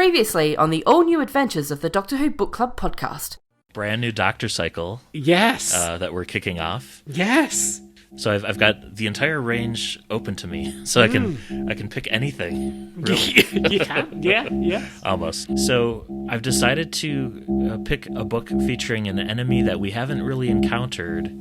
Previously on the all-new adventures of the Doctor Who Book Club podcast. Brand new Doctor cycle. Yes. That we're kicking off. Yes. So I've got the entire range open to me, so I can pick anything. Really. You can, yeah. Almost. So I've decided to pick a book featuring an enemy that we haven't really encountered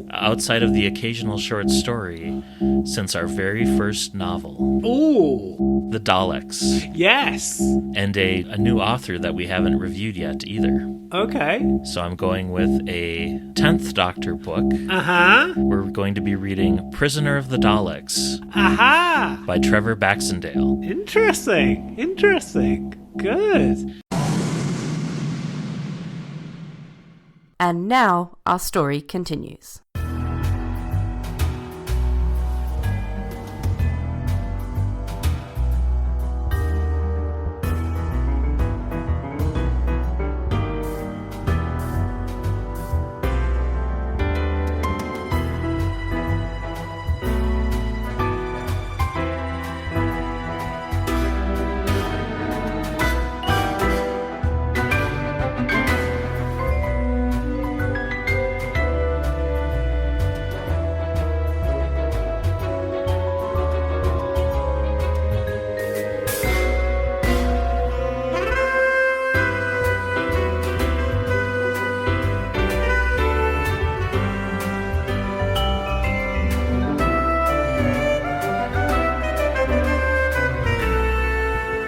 outside of the occasional short story since our very first novel. Ooh. The Daleks. Yes. And a new author that we haven't reviewed yet either. Okay. So I'm going with a 10th Doctor book. Uh-huh. We're going to be reading Prisoner of the Daleks. Aha! By Trevor Baxendale. Interesting. Good. And now our story continues.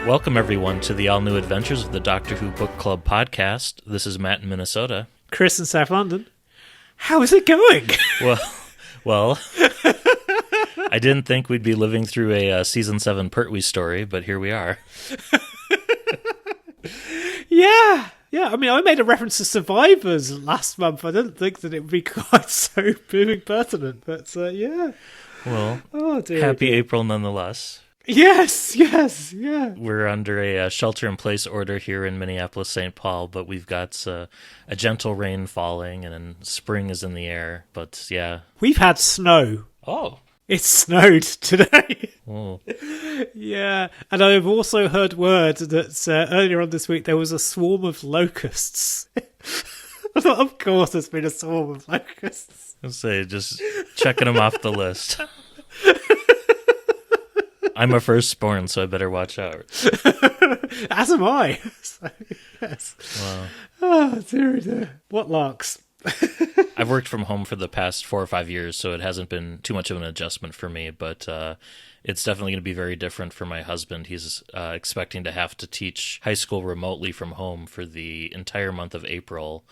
Welcome, everyone, to the all-new adventures of the Doctor Who Book Club podcast. This is Matt in Minnesota. Chris in South London. How is it going? Well, I didn't think we'd be living through a Season 7 Pertwee story, but here we are. Yeah. I mean, I made a reference to Survivors last month. I didn't think that it would be quite so booming pertinent, but yeah. Well, dear. happy April nonetheless. Yes, yeah. We're under a shelter-in-place order here in Minneapolis-St. Paul, but we've got a gentle rain falling, and then spring is in the air, but yeah. We've had snow. Oh. It snowed today. Oh. Yeah, and I've also heard word that earlier on this week there was a swarm of locusts. I thought, of course there's been a swarm of locusts. I'll say, just checking them off the list. I'm a firstborn, so I better watch out. As am I. So, yes. Wow. Oh, dear. What larks? I've worked from home for the past 4 or 5 years, so it hasn't been too much of an adjustment for me, but it's definitely going to be very different for my husband. He's expecting to have to teach high school remotely from home for the entire month of April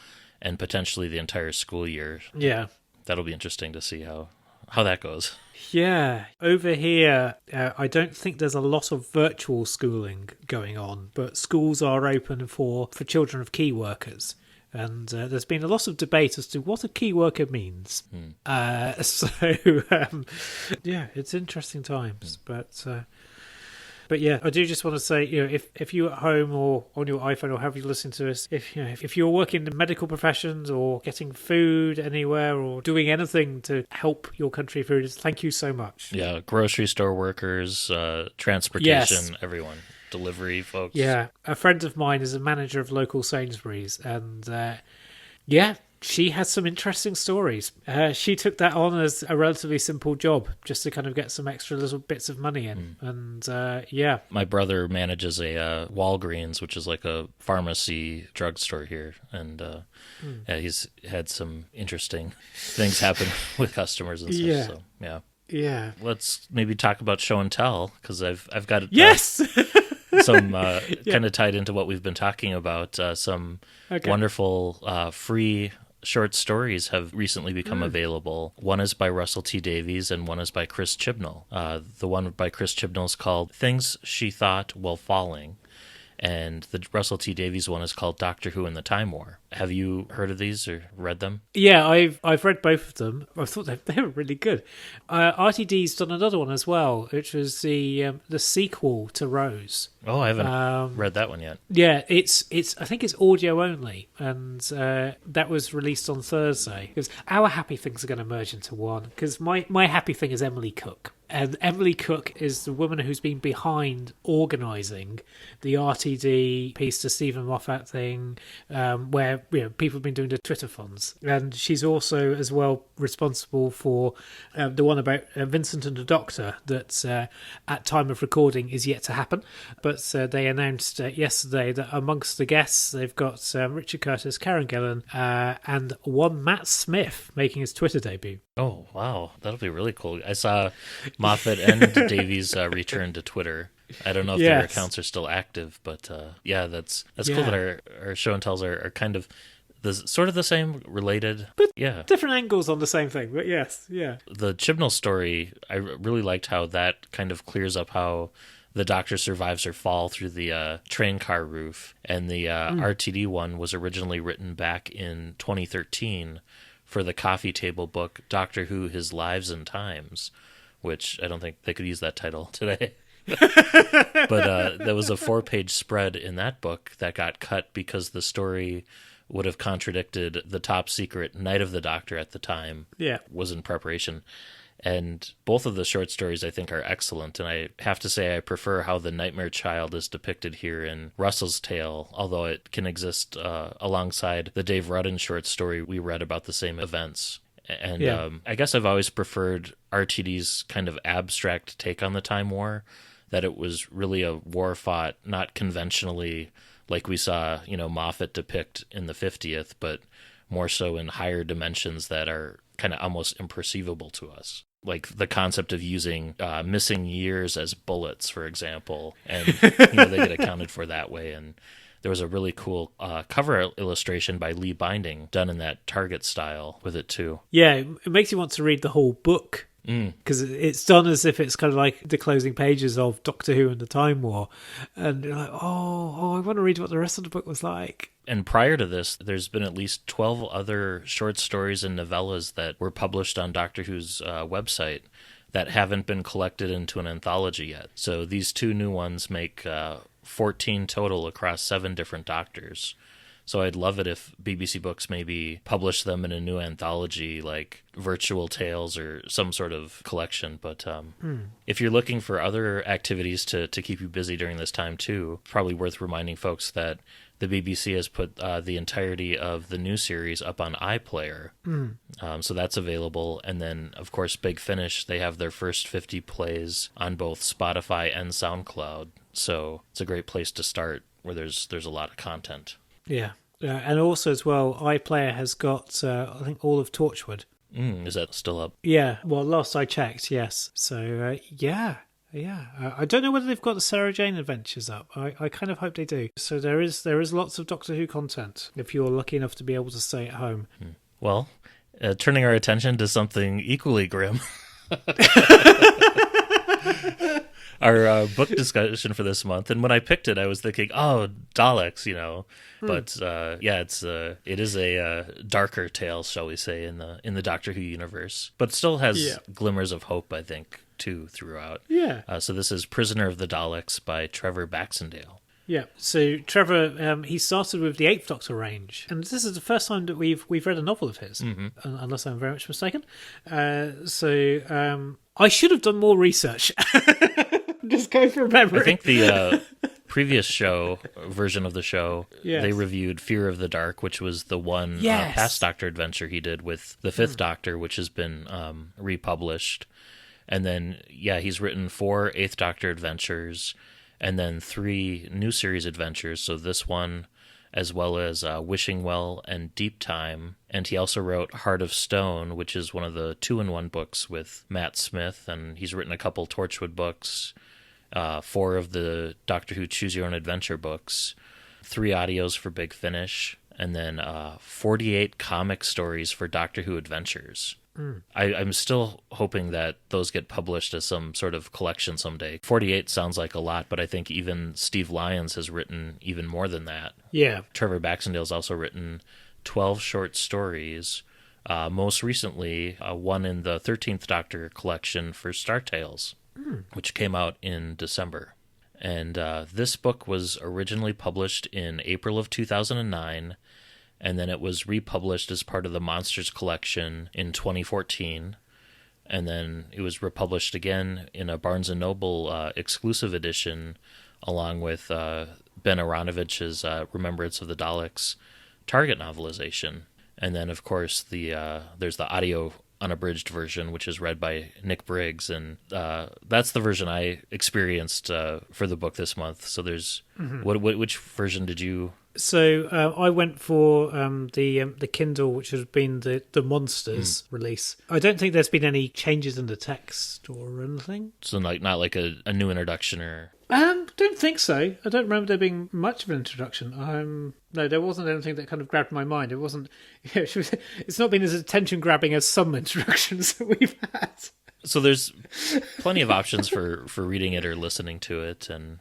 and potentially the entire school year. Yeah. That'll be interesting to see how that goes. Yeah, over here, I don't think there's a lot of virtual schooling going on, but schools are open for children of key workers. And there's been a lot of debate as to what a key worker means. Yeah, it's interesting times. But yeah, I do just want to say, if you're at home or on your iPhone or however you listen to us, if you're working in medical professions or getting food anywhere or doing anything to help your country food, thank you so much. Yeah, grocery store workers, transportation, everyone. Delivery folks. Yeah, a friend of mine is a manager of local Sainsbury's, and she has some interesting stories. She took that on as a relatively simple job, just to kind of get some extra little bits of money in. And my brother manages a Walgreens, which is like a pharmacy drugstore here, and he's had some interesting things happen with customers and stuff. So yeah. Let's maybe talk about show and tell, because I've got yes. Some kind of tied into what we've been talking about. Some wonderful free short stories have recently become available. One is by Russell T. Davies and one is by Chris Chibnall. The one by Chris Chibnall is called Things She Thought While Falling, and the Russell T. Davies one is called Doctor Who and the Time War. Have you heard of these or read them? Yeah, I've read both of them. I thought they were really good. RTD's done another one as well, which was the sequel to Rose. Oh, I haven't read that one yet. Yeah, it's I think it's audio only, and that was released on Thursday. Because our happy things are going to merge into one. Because my happy thing is Emily Cook. And Emily Cook is the woman who's been behind organising the RTD piece to Stephen Moffat thing, where people have been doing the Twitter funds. And she's also as well responsible for the one about Vincent and the Doctor that at time of recording is yet to happen. But they announced yesterday that amongst the guests they've got Richard Curtis, Karen Gillan, and one Matt Smith making his Twitter debut. Oh, wow. That'll be really cool. I saw Moffat and Davies return to Twitter. I don't know if their accounts are still active, but that's cool that our show and tells are kind of sort of the same, related. But yeah. Different angles on the same thing, but yes, yeah. The Chibnall story, I really liked how that kind of clears up how the Doctor survives her fall through the train car roof. And the RTD one was originally written back in 2013 for the coffee table book Doctor Who, His Lives and Times, which I don't think they could use that title today. But there was a 4-page spread in that book that got cut because the story would have contradicted the top secret Night of the Doctor at the time. Yeah. Was in preparation. And both of the short stories, I think, are excellent. And I have to say I prefer how the Nightmare Child is depicted here in Russell's Tale, although it can exist alongside the Dave Rudden short story we read about the same events. And I guess I've always preferred RTD's kind of abstract take on the Time War, that it was really a war fought not conventionally like we saw, Moffat depict in the 50th, but more so in higher dimensions that are kind of almost imperceivable to us. Like the concept of using missing years as bullets, for example, and they get accounted for that way. And there was a really cool cover illustration by Lee Binding done in that Target style with it too. Yeah, it makes you want to read the whole book because it's done as if it's kind of like the closing pages of Doctor Who and the Time War. And you're like, oh, I want to read what the rest of the book was like. And prior to this, there's been at least 12 other short stories and novellas that were published on Doctor Who's website that haven't been collected into an anthology yet. So these two new ones make 14 total across 7 different Doctors. So I'd love it if BBC Books maybe publish them in a new anthology like Virtual Tales or some sort of collection. But if you're looking for other activities to keep you busy during this time too, probably worth reminding folks that the BBC has put the entirety of the new series up on iPlayer. So that's available. And then, of course, Big Finish, they have their first 50 plays on both Spotify and SoundCloud. So it's a great place to start where there's a lot of content. Yeah. And also as well, iPlayer has got, I think, all of Torchwood. Is that still up? Yeah. Well, last I checked, yes. So, yeah. I don't know whether they've got the Sarah Jane Adventures up. I kind of hope they do. So there is lots of Doctor Who content if you're lucky enough to be able to stay at home. Well, turning our attention to something equally grim. Our book discussion for this month, and when I picked it, I was thinking, oh, Daleks, But it is a darker tale, shall we say, in the Doctor Who universe, but still has glimmers of hope, I think, too, throughout. Yeah. So this is Prisoner of the Daleks by Trevor Baxendale. Yeah. So Trevor, he started with the Eighth Doctor range, and this is the first time that we've read a novel of his, unless I'm very much mistaken. So I should have done more research. Just go from memory. I think the previous version of the show, they reviewed Fear of the Dark, which was the one past Doctor adventure he did with the Fifth Doctor, which has been republished. And then, he's written 4 Eighth Doctor adventures, and then 3 new series adventures. So this one, as well as Wishing Well and Deep Time. And he also wrote Heart of Stone, which is one of the 2-in-1 books with Matt Smith. And he's written a couple Torchwood books, 4 of the Doctor Who Choose Your Own Adventure books, 3 audios for Big Finish, and then 48 comic stories for Doctor Who Adventures. I'm still hoping that those get published as some sort of collection someday. 48 sounds like a lot, but I think even Steve Lyons has written even more than that. Yeah. Trevor Baxendale's also written 12 short stories, most recently one in the 13th Doctor collection for Star Tales, which came out in December. And this book was originally published in April of 2009, and then it was republished as part of the Monsters collection in 2014. And then it was republished again in a Barnes & Noble exclusive edition, along with Ben Aronovich's Remembrance of the Daleks Target novelization. And then, of course, there's the audio unabridged version, which is read by Nick Briggs, and that's the version I experienced for the book this month. So there's which version did you? So I went for the Kindle, which has been the Monsters release. I don't think there's been any changes in the text or anything. So not like a new introduction or. Don't think so. I don't remember there being much of an introduction. No, there wasn't anything that kind of grabbed my mind. It wasn't. It's not been as attention grabbing as some introductions that we've had. So there's plenty of options for reading it or listening to it, and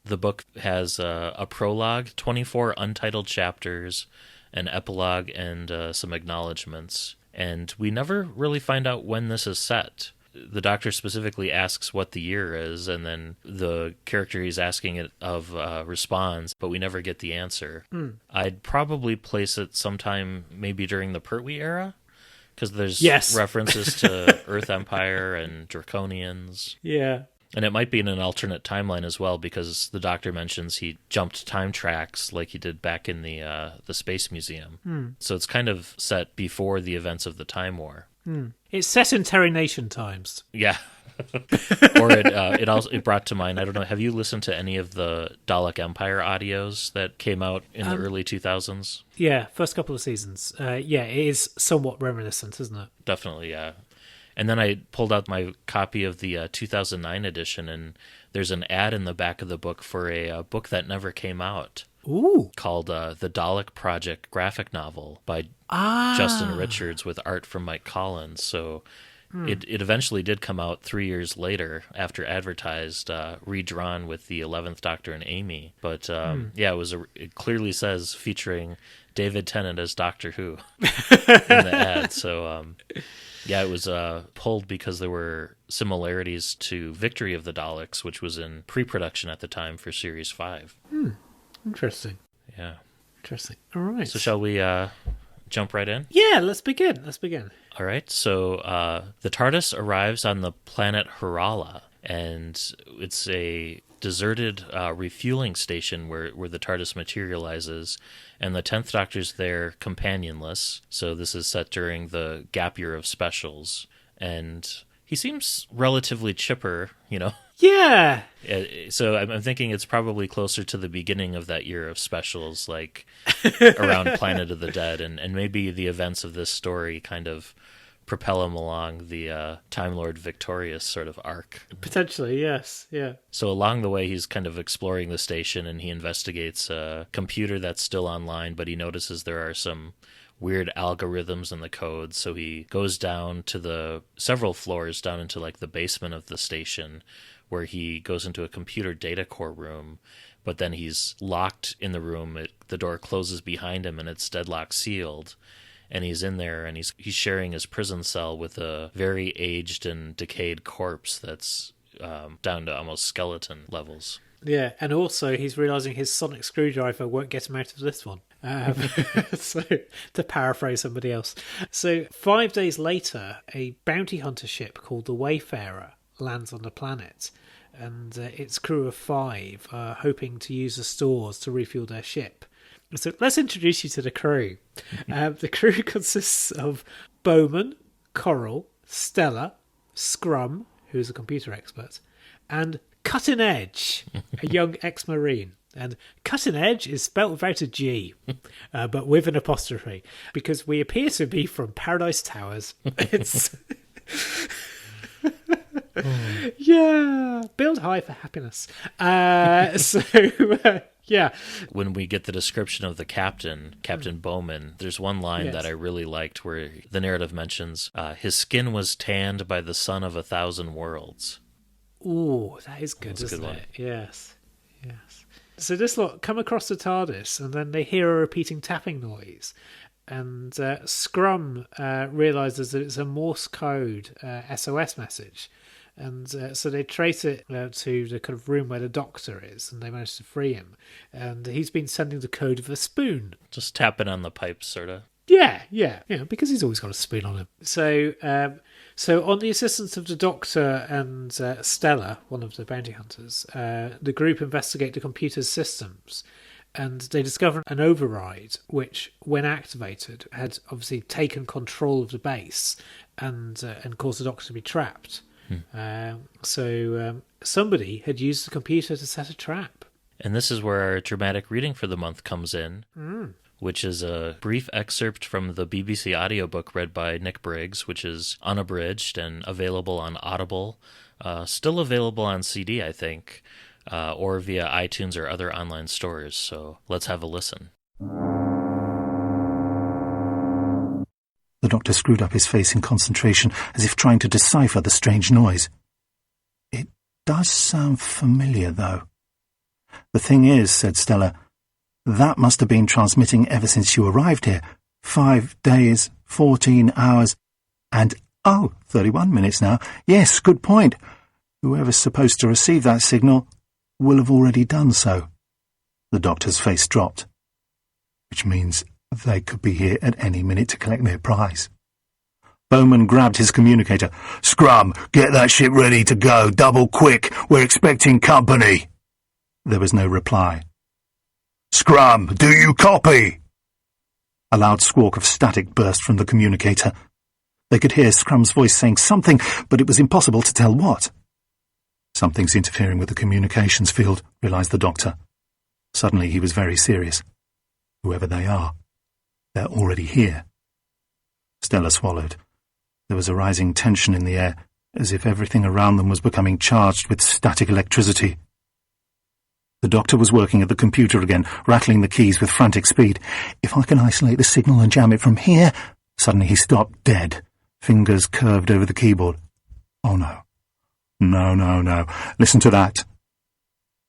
the book has a prologue, 24 untitled chapters, an epilogue, and some acknowledgments. And we never really find out when this is set. The Doctor specifically asks what the year is, and then the character he's asking it of responds, but we never get the answer. I'd probably place it sometime maybe during the Pertwee era, because there's references to Earth Empire and Draconians. Yeah. And it might be in an alternate timeline as well, because the Doctor mentions he jumped time tracks like he did back in the Space Museum. So it's kind of set before the events of the Time War. It's set in Terry Nation times. Yeah. Or it brought to mind, I don't know, have you listened to any of the Dalek Empire audios that came out in the early 2000s? Yeah, first couple of seasons. It is somewhat reminiscent, isn't it? Definitely, yeah. And then I pulled out my copy of the 2009 edition, and there's an ad in the back of the book for a book that never came out. Ooh. Called The Dalek Project graphic novel by Justin Richards with art from Mike Collins. So it eventually did come out 3 years later after advertised, redrawn with the 11th Doctor and Amy. But it clearly says featuring David Tennant as Doctor Who in the ad. So it was pulled because there were similarities to Victory of the Daleks, which was in pre-production at the time for Series 5. Interesting. Yeah. Interesting. All right. So shall we jump right in? Yeah, let's begin. All right. So the TARDIS arrives on the planet Harala, and it's a deserted refueling station where the TARDIS materializes, and the 10th Doctor's there companionless. So this is set during the gap year of specials, and he seems relatively chipper, Yeah. So I'm thinking it's probably closer to the beginning of that year of specials, like around Planet of the Dead, and maybe the events of this story kind of propel him along the Time Lord Victorious sort of arc. Potentially, yes. Yeah. So along the way, he's kind of exploring the station, and he investigates a computer that's still online, but he notices there are some weird algorithms in the code. So he goes down to the several floors down into like the basement of the station, where he goes into a computer data core room, but then he's locked in the room. The door closes behind him, and it's deadlock sealed. And he's in there, and he's sharing his prison cell with a very aged and decayed corpse that's down to almost skeleton levels. Yeah, and also he's realising his sonic screwdriver won't get him out of this one. So, to paraphrase somebody else. So 5 days later, a bounty hunter ship called the Wayfarer lands on the planet, and its crew of 5 are hoping to use the stores to refuel their ship. So let's introduce you to the crew. The crew consists of Bowman, Coral, Stella, Scrum, who's a computer expert, and Cutting Edge, a young ex-Marine. And Cutting Edge is spelt without a G, but with an apostrophe, because we appear to be from Paradise Towers. It's... Yeah, build high for happiness. Yeah. When we get the description of the Captain Bowman, there's one line that I really liked where the narrative mentions, his skin was tanned by the sun of 1,000 worlds. Ooh, that is good, isn't it? Yes. So this lot come across the TARDIS, and then they hear a repeating tapping noise. And Scrum realises that it's a Morse code SOS message. And so they trace it to the kind of room where the Doctor is, and they manage to free him. And he's been sending the code of a spoon. Just tapping on the pipes, sort of. Yeah, because he's always got a spoon on him. So So, on the assistance of the Doctor and Stella, one of the bounty hunters, the group investigate the computer's systems, and they discover an override which, when activated, had obviously taken control of the base and caused the Doctor to be trapped. So somebody had used the computer to set a trap. And this is where our dramatic reading for the month comes in, which is a brief excerpt from the BBC audiobook read by Nick Briggs, which is unabridged and available on Audible, still available on CD, I think, or via iTunes or other online stores. So let's have a listen. The Doctor screwed up his face in concentration, as if trying to decipher the strange noise. It does sound familiar, though. The thing is, said Stella, that must have been transmitting ever since you arrived here. 5 days, 14 hours, and 31 minutes now. Yes, good point. Whoever's supposed to receive that signal will have already done so. The Doctor's face dropped, which means they could be here at any minute to collect their prize. Bowman grabbed his communicator. Scrum, get that ship ready to go, double quick. We're expecting company. There was no reply. Scrum, do you copy? A loud squawk of static burst from the communicator. They could hear Scrum's voice saying something, but it was impossible to tell what. Something's interfering with the communications field, realized the Doctor. Suddenly he was very serious. Whoever they are, they're already here. Stella swallowed. There was a rising tension in the air, as if everything around them was becoming charged with static electricity. The Doctor was working at the computer again, rattling the keys with frantic speed. If I can isolate the signal and jam it from here... Suddenly he stopped dead, fingers curved over the keyboard. Oh no. No. Listen to that.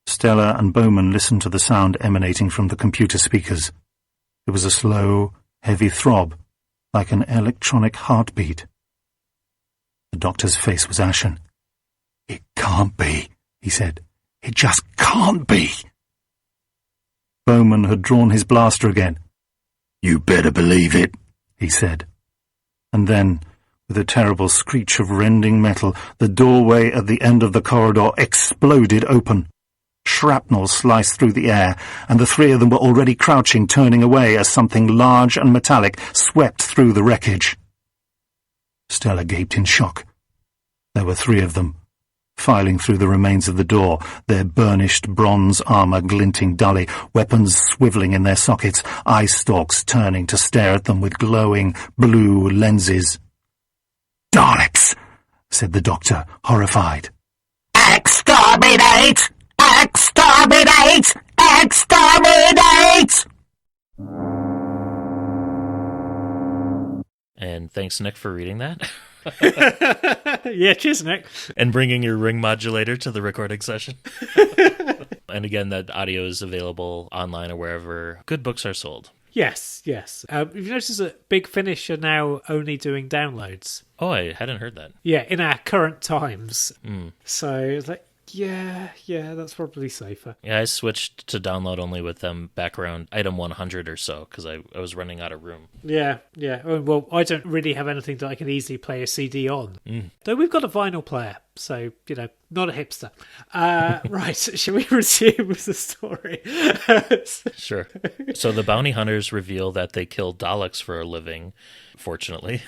Stella and Bowman listened to the sound emanating from the computer speakers. It was a slow, heavy throb, like an electronic heartbeat. The Doctor's face was ashen. It can't be, he said. It just can't be. Bowman had drawn his blaster again. You better believe it, he said. And then, with a terrible screech of rending metal, the doorway at the end of the corridor exploded open. Shrapnel sliced through the air, and the three of them were already crouching, turning away as something large and metallic swept through the wreckage. Stella gaped in shock. There were three of them, filing through the remains of the door, their burnished bronze armour glinting dully, weapons swivelling in their sockets, eye stalks turning to stare at them with glowing blue lenses. Daleks, said the Doctor, horrified. Exterminate! Exterminate! Exterminate! And thanks, Nick, for reading that. Yeah, cheers, Nick. And bringing your ring modulator to the recording session. And again, that audio is available online or wherever good books are sold. Yes. You've noticed that Big Finish are now only doing downloads. Oh, I hadn't heard that. Yeah, in our current times. So it's like, yeah, that's probably safer. Yeah, I switched to download only with them back around item 100 or so, because I was running out of room. Yeah. Well, I don't really have anything that I can easily play a CD on. Though we've got a vinyl player, so, not a hipster. Right, shall we resume with the story? Sure. So the bounty hunters reveal that they kill Daleks for a living, fortunately.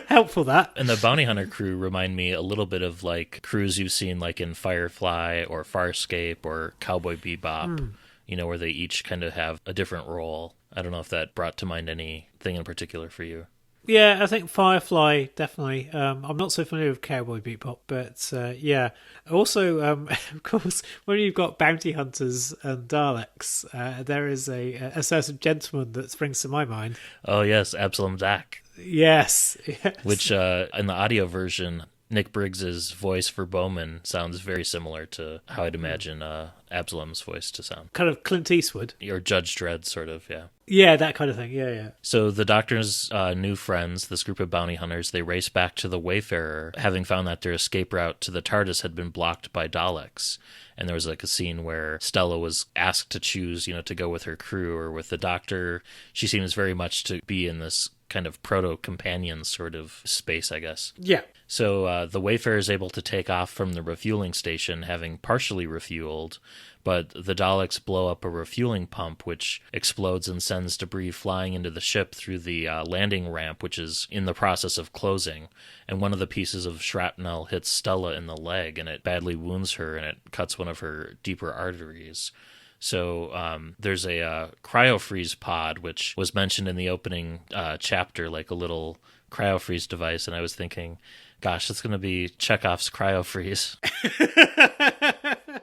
Helpful, that. And the bounty hunter crew remind me a little bit of like crews you've seen like in Firefly or Farscape or Cowboy Bebop, where they each kind of have a different role. I don't know if that brought to mind anything in particular for you. Yeah, I think Firefly, definitely. I'm not so familiar with Cowboy Bebop, but yeah. Also, of course, when you've got bounty hunters and Daleks, there is a certain gentleman that springs to my mind. Oh, yes, Absalom Zach. Yes. Which, in the audio version, Nick Briggs's voice for Bowman sounds very similar to how I'd imagine Absalom's voice to sound. Kind of Clint Eastwood. Or Judge Dredd, sort of, yeah. Yeah, that kind of thing, yeah. So the Doctor's new friends, this group of bounty hunters, they race back to the Wayfarer, having found that their escape route to the TARDIS had been blocked by Daleks. And there was like a scene where Stella was asked to choose, to go with her crew or with the Doctor. She seems very much to be in this kind of proto-companion sort of space, I guess. Yeah. So the Wayfarer is able to take off from the refueling station, having partially refueled, but the Daleks blow up a refueling pump, which explodes and sends debris flying into the ship through the landing ramp, which is in the process of closing. And one of the pieces of shrapnel hits Stella in the leg, and it badly wounds her, and it cuts one of her deeper arteries. So there's a cryofreeze pod, which was mentioned in the opening chapter, like a little cryofreeze device, and I was thinking, gosh, it's going to be Chekhov's cryofreeze.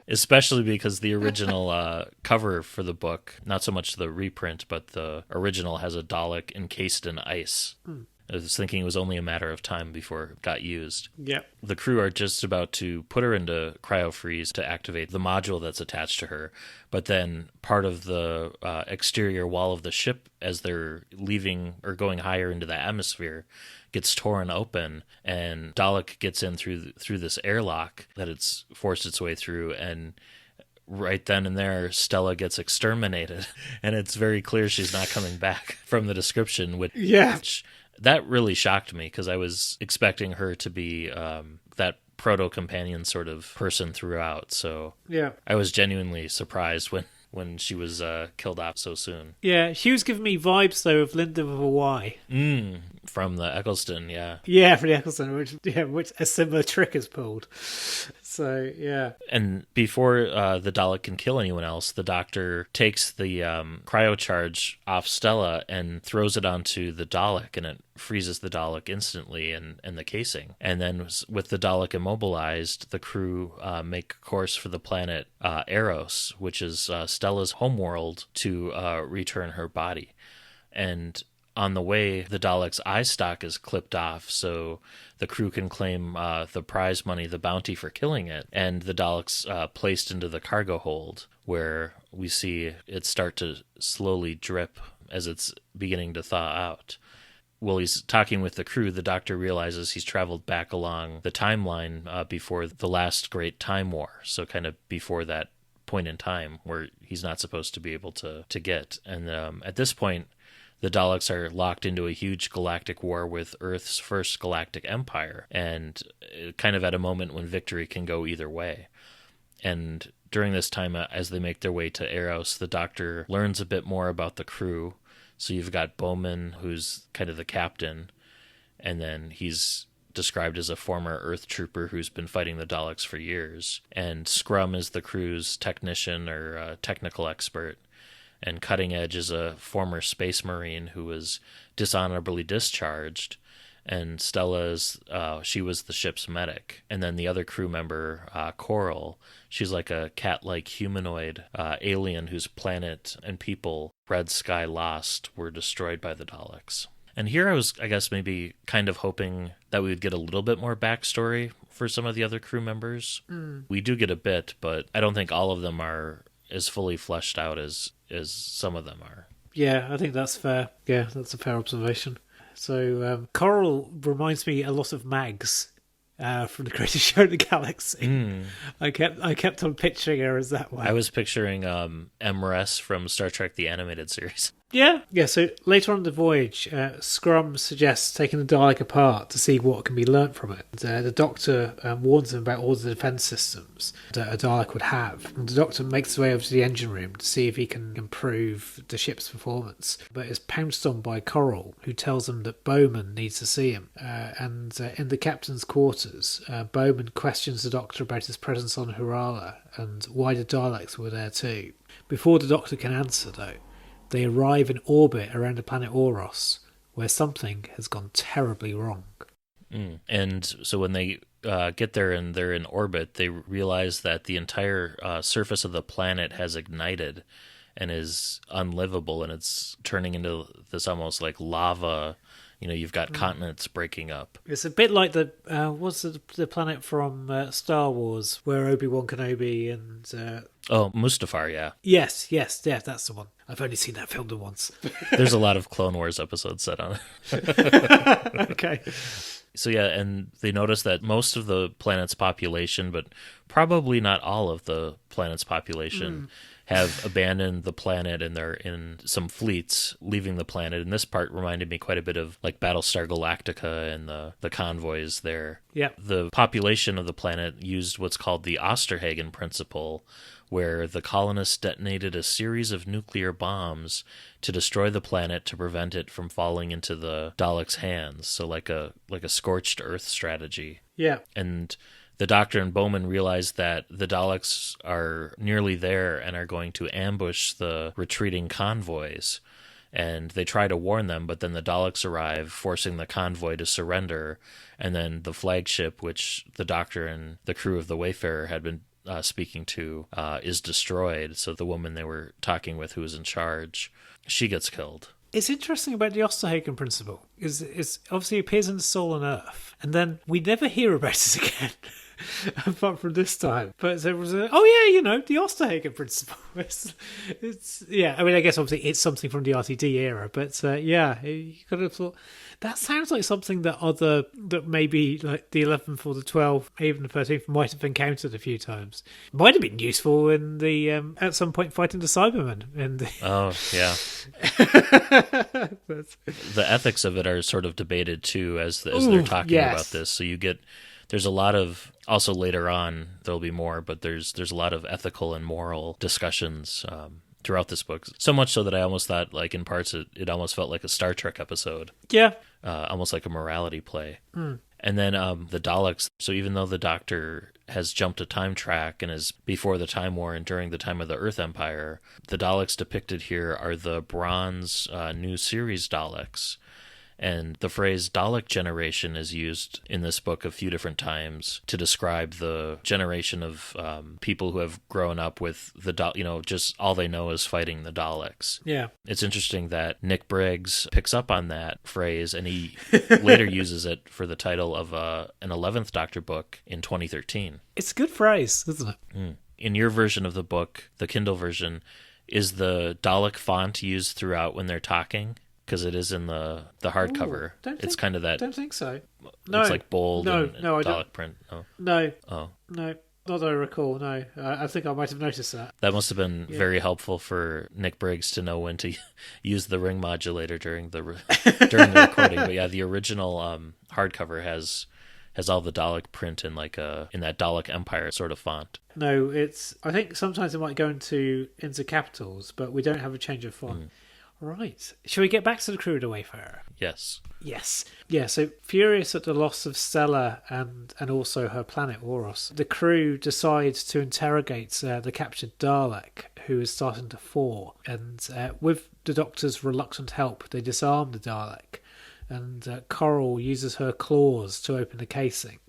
Especially because the original cover for the book, not so much the reprint, but the original has a Dalek encased in ice. I was thinking it was only a matter of time before it got used. Yeah. The crew are just about to put her into cryofreeze to activate the module that's attached to her, but then part of the exterior wall of the ship, as they're leaving or going higher into the atmosphere, gets torn open, and Dalek gets in through this airlock that it's forced its way through, and right then and there, Stella gets exterminated, and it's very clear she's not coming back from the description. Which that really shocked me, because I was expecting her to be that proto-companion sort of person throughout. So yeah, I was genuinely surprised when she was killed off so soon. Yeah, she was giving me vibes, though, of Linda with a Y. From the Eccleston, yeah. Yeah, from the Eccleston, which a similar trick is pulled. So, yeah. And before the Dalek can kill anyone else, the Doctor takes the cryocharge off Stella and throws it onto the Dalek, and it freezes the Dalek instantly in the casing. And then with the Dalek immobilized, the crew make course for the planet Eros, which is Stella's homeworld, to return her body. And on the way, the Dalek's eye stalk is clipped off, so the crew can claim the prize money, the bounty for killing it. And the Dalek's placed into the cargo hold, where we see it start to slowly drip as it's beginning to thaw out. While he's talking with the crew, the Doctor realizes he's traveled back along the timeline before the last great time war, so kind of before that point in time where he's not supposed to be able to get. And at this point, the Daleks are locked into a huge galactic war with Earth's first galactic empire, and kind of at a moment when victory can go either way. And during this time, as they make their way to Eros, the Doctor learns a bit more about the crew. So you've got Bowman, who's kind of the captain, and then he's described as a former Earth trooper who's been fighting the Daleks for years. And Scrum is the crew's technician or technical expert. And Cutting Edge is a former space marine who was dishonorably discharged. And Stella she was the ship's medic. And then the other crew member, Coral, she's like a cat-like humanoid alien whose planet and people, Red Sky Lost, were destroyed by the Daleks. And here I was, I guess, maybe kind of hoping that we would get a little bit more backstory for some of the other crew members. We do get a bit, but I don't think all of them are as fully fleshed out as some of them are. Yeah, I think that's fair. Yeah, that's a fair observation. So Coral reminds me a lot of Mags from The Greatest Show in the Galaxy. I kept on picturing her as that one. I was picturing Emrys from Star Trek the Animated Series. Yeah. So later on in the voyage, Scrum suggests taking the Dalek apart to see what can be learnt from it. The Doctor warns him about all the defence systems that a Dalek would have. And the Doctor makes his way over to the engine room to see if he can improve the ship's performance, but is pounced on by Coral, who tells him that Bowman needs to see him. And in the captain's quarters, Bowman questions the Doctor about his presence on Hurala and why the Daleks were there too. Before the Doctor can answer, though, they arrive in orbit around the planet Oros, where something has gone terribly wrong. And so when they get there and they're in orbit, they realize that the entire surface of the planet has ignited and is unlivable, and it's turning into this almost like lava. You know, you've got continents breaking up. It's a bit like what's the planet from Star Wars, where Obi-Wan Kenobi and... Mustafar, yeah. Yes, that's the one. I've only seen that filmed once. There's a lot of Clone Wars episodes set on it. Okay. So yeah, and they notice that most of the planet's population, but probably not all of the planet's population, have abandoned the planet, and they're in some fleets leaving the planet. And this part reminded me quite a bit of like Battlestar Galactica and the convoys there. Yeah. The population of the planet used what's called the Osterhagen principle, where the colonists detonated a series of nuclear bombs to destroy the planet to prevent it from falling into the Daleks' hands. So like a scorched earth strategy. Yeah. And the Doctor and Bowman realize that the Daleks are nearly there and are going to ambush the retreating convoys. And they try to warn them, but then the Daleks arrive, forcing the convoy to surrender. And then the flagship, which the Doctor and the crew of the Wayfarer had been speaking to, is destroyed. So the woman they were talking with, who was in charge, she gets killed. It's interesting about the Osterhagen principle. It's obviously appears in Soul and Earth, and then we never hear about it again. Apart from this time. But so it was the Osterhagen principle. It's yeah, I mean, I guess obviously it's something from the RTD era, but yeah, you could have thought that sounds like something that maybe like the 11th or the 12th, even the 13th might have encountered a few times. Might have been useful in the at some point fighting the Cybermen. Oh yeah. The ethics of it are sort of debated too as they're talking about this. So there's a lot of, also later on there'll be more, but there's a lot of ethical and moral discussions throughout this book. So much so that I almost thought, like in parts, it almost felt like a Star Trek episode. Yeah. Almost like a morality play. And then the Daleks. So even though the Doctor has jumped a time track and is before the Time War and during the time of the Earth Empire, the Daleks depicted here are the Bronze New Series Daleks. And the phrase Dalek generation is used in this book a few different times to describe the generation of people who have grown up with just all they know is fighting the Daleks. Yeah. It's interesting that Nick Briggs picks up on that phrase, and he later uses it for the title of an 11th Doctor book in 2013. It's a good phrase, isn't it? In your version of the book, the Kindle version, is the Dalek font used throughout when they're talking? Because it is in the hardcover. It's kind of that. Don't think so. No, it's like bold and no, I Dalek don't. print. Oh. No. Oh. No. Not that I recall. No, I think I might have noticed that. That must have been very helpful for Nick Briggs to know when to use the ring modulator during the recording. But yeah, the original hardcover has all the Dalek print in in that Dalek Empire sort of font. No, I think sometimes it might go into capitals, but we don't have a change of font. Right. Shall we get back to the crew of the Wayfarer? Yes. Yes. Yeah, so furious at the loss of Stella and also her planet, Oros, the crew decides to interrogate the captured Dalek, who is starting to thaw. And with the Doctor's reluctant help, they disarm the Dalek. And Coral uses her claws to open the casing.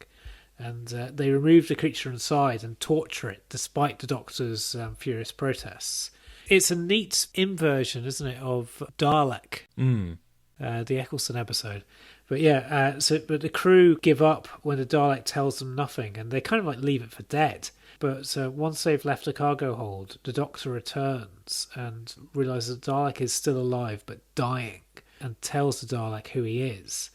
And they remove the creature inside and torture it, despite the Doctor's furious protests. It's a neat inversion, isn't it, of Dalek, the Eccleston episode. But yeah, but the crew give up when the Dalek tells them nothing, and they kind of like leave it for dead. But once they've left the cargo hold, the Doctor returns and realises the Dalek is still alive but dying, and tells the Dalek who he is.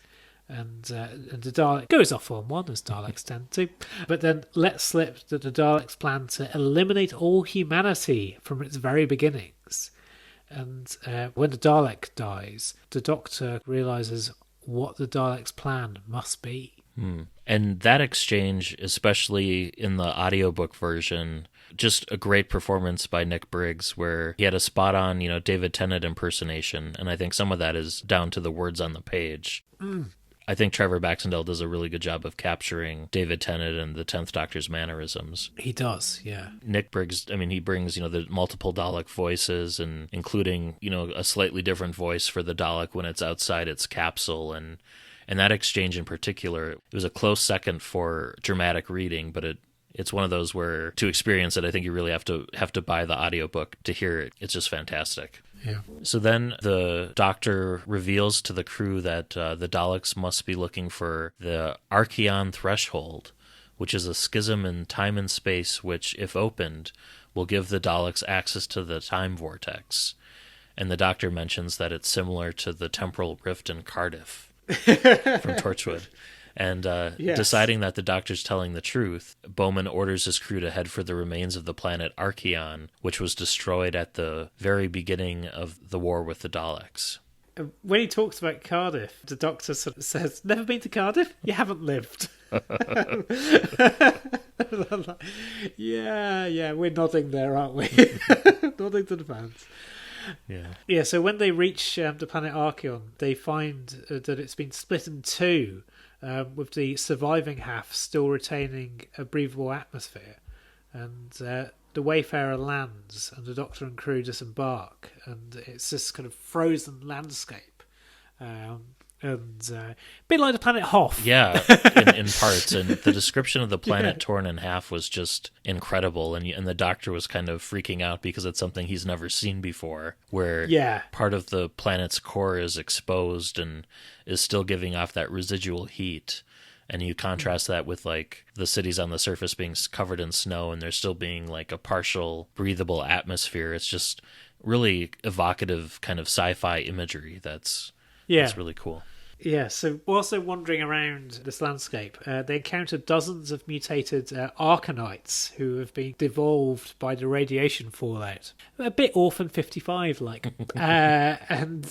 And the Dalek goes off on one, as Daleks tend to, but then lets slip that the Daleks plan to eliminate all humanity from its very beginnings. And when the Dalek dies, the Doctor realises what the Daleks' plan must be. And that exchange, especially in the audiobook version, just a great performance by Nick Briggs, where he had a spot-on, David Tennant impersonation, and I think some of that is down to the words on the page. I think Trevor Baxendale does a really good job of capturing David Tennant and the 10th Doctor's mannerisms. He does, yeah. Nick Briggs, he brings, the multiple Dalek voices, and including, a slightly different voice for the Dalek when it's outside its capsule. And that exchange in particular, it was a close second for dramatic reading, but it's one of those where to experience it, I think you really have to buy the audiobook to hear it. It's just fantastic. Yeah. So then the Doctor reveals to the crew that the Daleks must be looking for the Archeon Threshold, which is a schism in time and space which, if opened, will give the Daleks access to the time vortex. And the Doctor mentions that it's similar to the temporal rift in Cardiff from Torchwood. And Yes. deciding that the Doctor's telling the truth, Bowman orders his crew to head for the remains of the planet Archeon, which was destroyed at the very beginning of the war with the Daleks. When he talks about Cardiff, the Doctor sort of says, "Never been to Cardiff? You haven't lived." Yeah, we're nodding there, aren't we? Nodding to the fans. Yeah, so when they reach the planet Archeon, they find that it's been split in two, with the surviving half still retaining a breathable atmosphere. And the Wayfarer lands, and the Doctor and crew disembark, and it's this kind of frozen landscape. A bit like the planet Hoth. Yeah, in parts. And the description of the planet torn in half was just incredible. And the Doctor was kind of freaking out because it's something he's never seen before, where part of the planet's core is exposed and is still giving off that residual heat. And you contrast that with like the cities on the surface being covered in snow and there still being like a partial breathable atmosphere. It's just really evocative kind of sci-fi imagery that's really cool. Yeah, so whilst they're wandering around this landscape, they encounter dozens of mutated Arkanites who have been devolved by the radiation fallout. A bit Orphan 55-like. And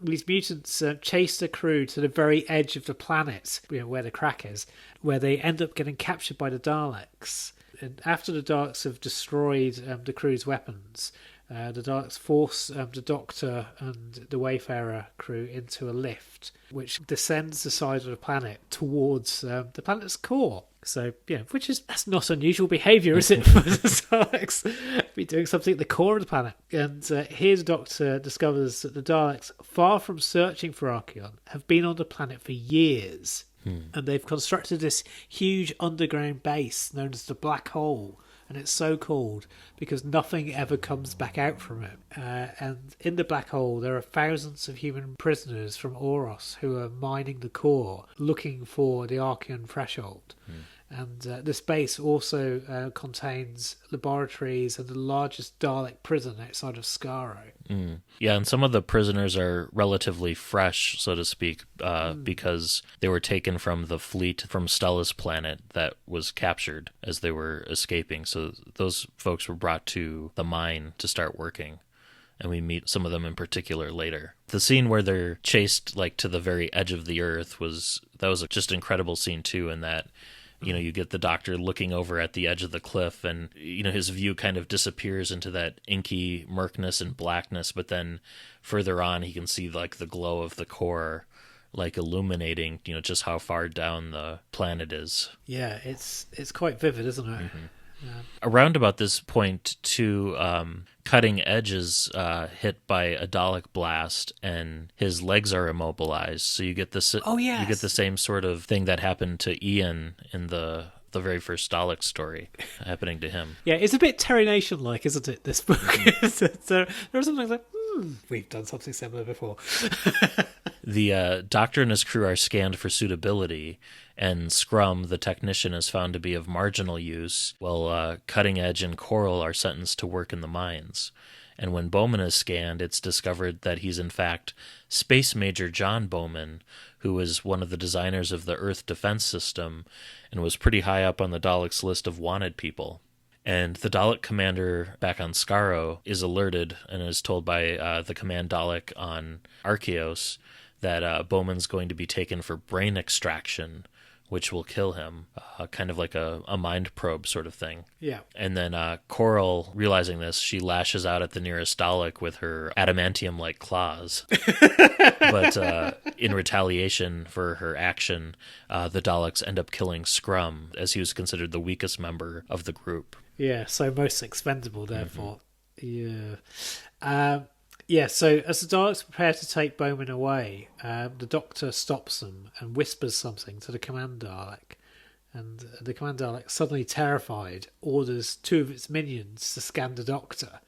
these mutants chase the crew to the very edge of the planet, where the crack is, where they end up getting captured by the Daleks. And after the Daleks have destroyed the crew's weapons, the Daleks force the Doctor and the Wayfarer crew into a lift, which descends the side of the planet towards the planet's core. So, that's not unusual behaviour, is it, for the Daleks? Be doing something at the core of the planet. And here the Doctor discovers that the Daleks, far from searching for Archeon, have been on the planet for years. And they've constructed this huge underground base known as the Black Hole. And it's so called because nothing ever comes back out from it. And in the black hole, there are thousands of human prisoners from Oros who are mining the core, looking for the Archeon threshold. And this base also contains laboratories and the largest Dalek prison outside of Skaro. Yeah, and some of the prisoners are relatively fresh, so to speak, because they were taken from the fleet from Stella's planet that was captured as they were escaping. So those folks were brought to the mine to start working. And we meet some of them in particular later. The scene where they're chased like to the very edge of the earth was just an incredible scene too, in that you get the Doctor looking over at the edge of the cliff and, his view kind of disappears into that inky murkness and blackness. But then further on, he can see like the glow of the core, like illuminating, just how far down the planet is. Yeah, it's quite vivid, isn't it? Yeah. Around about this point, too, Cutting Edge is hit by a Dalek blast, and his legs are immobilized. So you get this. Yes. You get the same sort of thing that happened to Ian in the very first Dalek story happening to him. Yeah, it's a bit Terry Nation-like, isn't it? This book. So there are some things like, we've done something similar before. The Doctor and his crew are scanned for suitability, and Scrum, the technician, is found to be of marginal use, while Cutting Edge and Coral are sentenced to work in the mines. And when Bowman is scanned, it's discovered that he's in fact Space Major John Bowman, who was one of the designers of the Earth Defense System and was pretty high up on the Daleks' list of wanted people. And the Dalek commander back on Skaro is alerted and is told by the command Dalek on Archeos that Bowman's going to be taken for brain extraction, which will kill him, kind of like a mind probe sort of thing. Yeah. And then Coral, realizing this, she lashes out at the nearest Dalek with her adamantium-like claws. But in retaliation for her action, the Daleks end up killing Scrum, as he was considered the weakest member of the group. Yeah, so most expendable, therefore. Yeah. So as the Daleks prepare to take Bowman away, the Doctor stops them and whispers something to the Command Dalek. And the Command Dalek, suddenly terrified, orders two of its minions to scan the Doctor.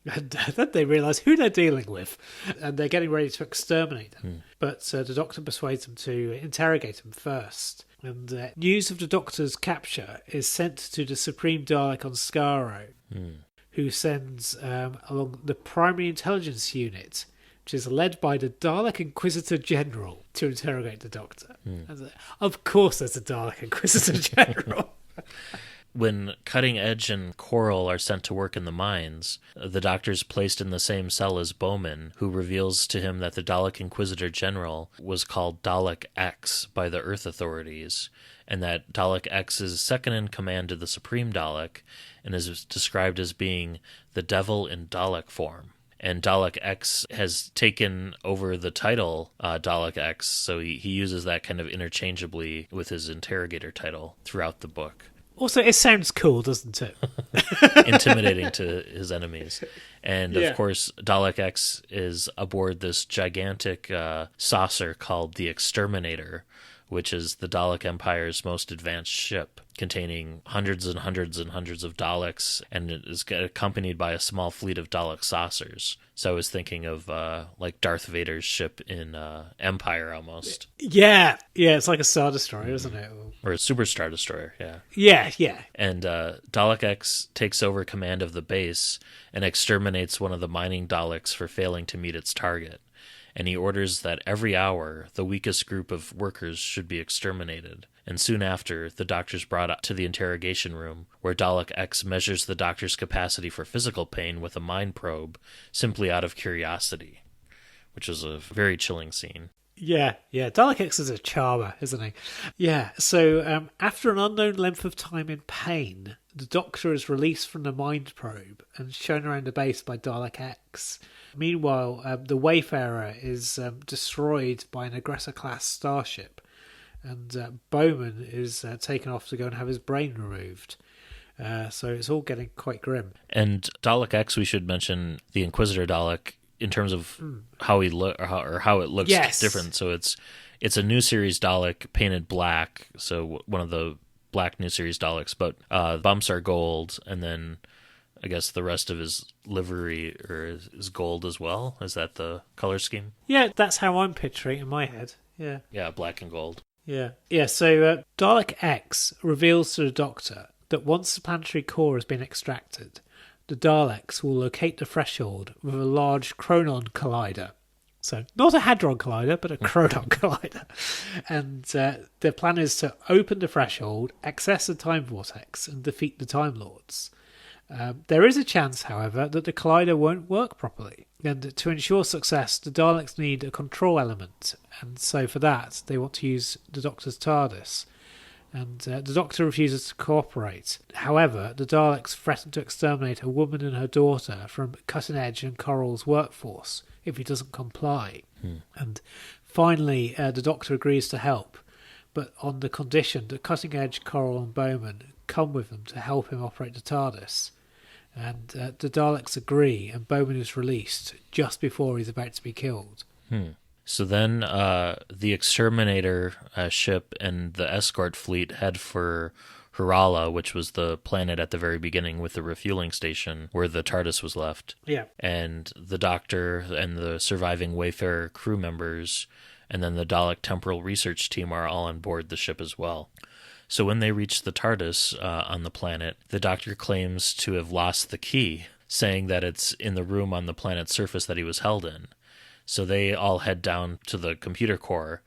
And then they realise who they're dealing with, and they're getting ready to exterminate them. But the Doctor persuades them to interrogate him first. And news of the Doctor's capture is sent to the Supreme Dalek on Skaro, who sends along the Primary Intelligence Unit which is led by the Dalek Inquisitor General to interrogate the Doctor. Of course there's a Dalek Inquisitor General. When Cutting Edge and Coral are sent to work in the mines, the Doctor's placed in the same cell as Bowman, who reveals to him that the Dalek Inquisitor General was called Dalek X by the Earth authorities, and that Dalek X is second in command to the Supreme Dalek, and is described as being the devil in Dalek form. And Dalek X has taken over the title Dalek X, so he uses that kind of interchangeably with his interrogator title throughout the book. Also, it sounds cool, doesn't it? Intimidating to his enemies. And, of course, Dalek X is aboard this gigantic saucer called the Exterminator, which is the Dalek Empire's most advanced ship, containing hundreds and hundreds and hundreds of Daleks, and it is accompanied by a small fleet of Dalek saucers. So I was thinking of like Darth Vader's ship in Empire almost. Yeah, it's like a Star Destroyer, isn't it? Or a Super Star Destroyer, yeah. Yeah. And Dalek X takes over command of the base and exterminates one of the mining Daleks for failing to meet its target. And he orders that every hour the weakest group of workers should be exterminated. And soon after, the Doctor's brought up to the interrogation room, where Dalek X measures the Doctor's capacity for physical pain with a mind probe, simply out of curiosity, which is a very chilling scene. Yeah. Dalek X is a charmer, isn't he? Yeah, so after an unknown length of time in pain, the Doctor is released from the mind probe and shown around the base by Dalek X. Meanwhile, the Wayfarer is destroyed by an Aggressor-class starship, and Bowman is taken off to go and have his brain removed. So it's all getting quite grim. And Dalek X, we should mention the Inquisitor Dalek in terms of how he how it looks different. So it's a new series Dalek painted black, so one of the black new series Daleks, but bumps are gold, and then I guess the rest of his livery is gold as well. Is that the color scheme? Yeah, that's how I'm picturing it in my head. Yeah, black and gold. Yeah. So Dalek X reveals to the Doctor that once the planetary core has been extracted, the Daleks will locate the threshold with a large chronon collider. So not a hadron collider, but a chronon collider. And their plan is to open the threshold, access the time vortex, and defeat the Time Lords. There is a chance, however, that the collider won't work properly. And to ensure success, the Daleks need a control element. And so for that, they want to use the Doctor's TARDIS. And the Doctor refuses to cooperate. However, the Daleks threaten to exterminate a woman and her daughter from Cutting Edge and Coral's workforce if he doesn't comply. And finally, the Doctor agrees to help, but on the condition that Cutting Edge, Coral and Bowman come with them to help him operate the TARDIS. And the Daleks agree, and Bowman is released just before he's about to be killed. So then the Exterminator ship and the escort fleet head for Hirala, which was the planet at the very beginning with the refueling station where the TARDIS was left. Yeah. And the Doctor and the surviving Wayfarer crew members and then the Dalek Temporal Research Team are all on board the ship as well. So when they reach the TARDIS on the planet, the Doctor claims to have lost the key, saying that it's in the room on the planet's surface that he was held in. So they all head down to the computer core,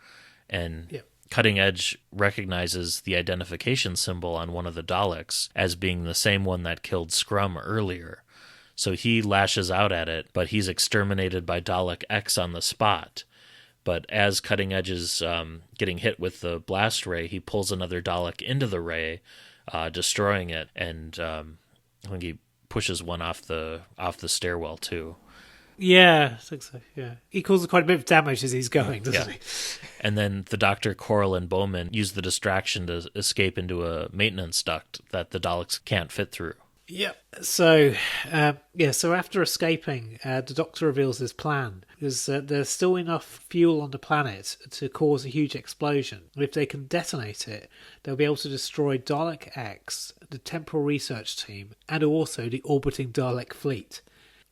and Cutting Edge recognizes the identification symbol on one of the Daleks as being the same one that killed Scrum earlier. So he lashes out at it, but he's exterminated by Dalek X on the spot. But as Cutting Edge is getting hit with the blast ray, he pulls another Dalek into the ray, destroying it, and I think he pushes one off the stairwell too. Yeah, I think so, yeah. He causes quite a bit of damage as he's going, doesn't he? And then the Doctor, Coral, and Bowman use the distraction to escape into a maintenance duct that the Daleks can't fit through. Yep. So, so after escaping, the Doctor reveals his plan. Because there's still enough fuel on the planet to cause a huge explosion. And if they can detonate it, they'll be able to destroy Dalek X, the Temporal Research Team, and also the orbiting Dalek fleet.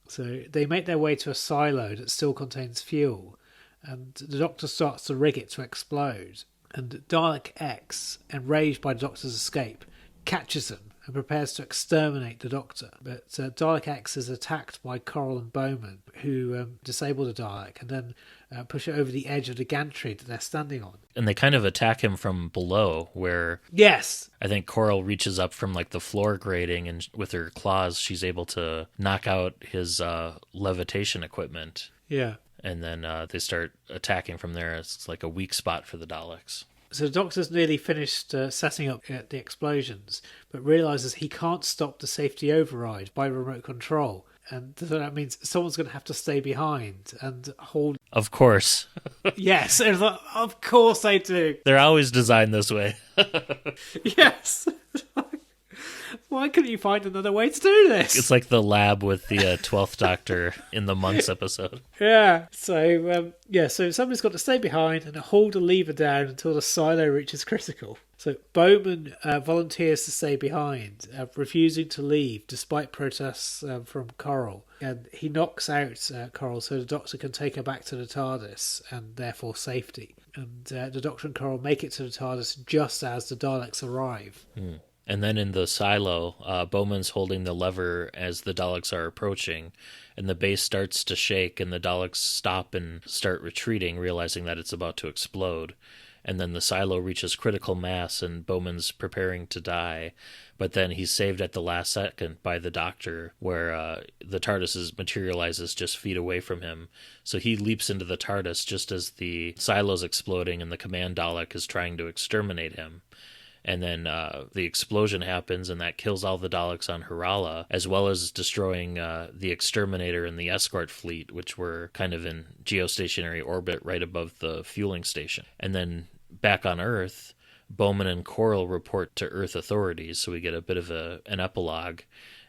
So they make their way to a silo that still contains fuel, and the Doctor starts to rig it to explode. And Dalek X, enraged by the Doctor's escape, catches them and prepares to exterminate the Doctor. But Dalek X is attacked by Coral and Bowman, who disable the Dalek and then push it over the edge of the gantry that they're standing on. And they kind of attack him from below, where Yes! I think Coral reaches up from like the floor grating, and with her claws she's able to knock out his levitation equipment. Yeah. And then they start attacking from there. It's like a weak spot for the Daleks. So the Doctor's nearly finished setting up the explosions, but realises he can't stop the safety override by remote control. And so that means someone's going to have to stay behind and hold... Of course. Yes, and it's like, of course they do. They're always designed this way. Yes. Why couldn't you find another way to do this? It's like the lab with the 12th Doctor in the Months episode. Yeah. So, so somebody's got to stay behind and hold a lever down until the silo reaches critical. So Bowman volunteers to stay behind, refusing to leave despite protests from Coral. And he knocks out Coral so the Doctor can take her back to the TARDIS and therefore safety. And the Doctor and Coral make it to the TARDIS just as the Daleks arrive. And then in the silo, Bowman's holding the lever as the Daleks are approaching, and the base starts to shake, and the Daleks stop and start retreating, realizing that it's about to explode. And then the silo reaches critical mass, and Bowman's preparing to die. But then he's saved at the last second by the Doctor, where the TARDIS materializes just feet away from him. So he leaps into the TARDIS just as the silo's exploding, and the command Dalek is trying to exterminate him. And then the explosion happens, and that kills all the Daleks on Harala, as well as destroying the Exterminator and the escort fleet, which were kind of in geostationary orbit right above the fueling station. And then back on Earth, Bowman and Coral report to Earth authorities, so we get a bit of an epilogue.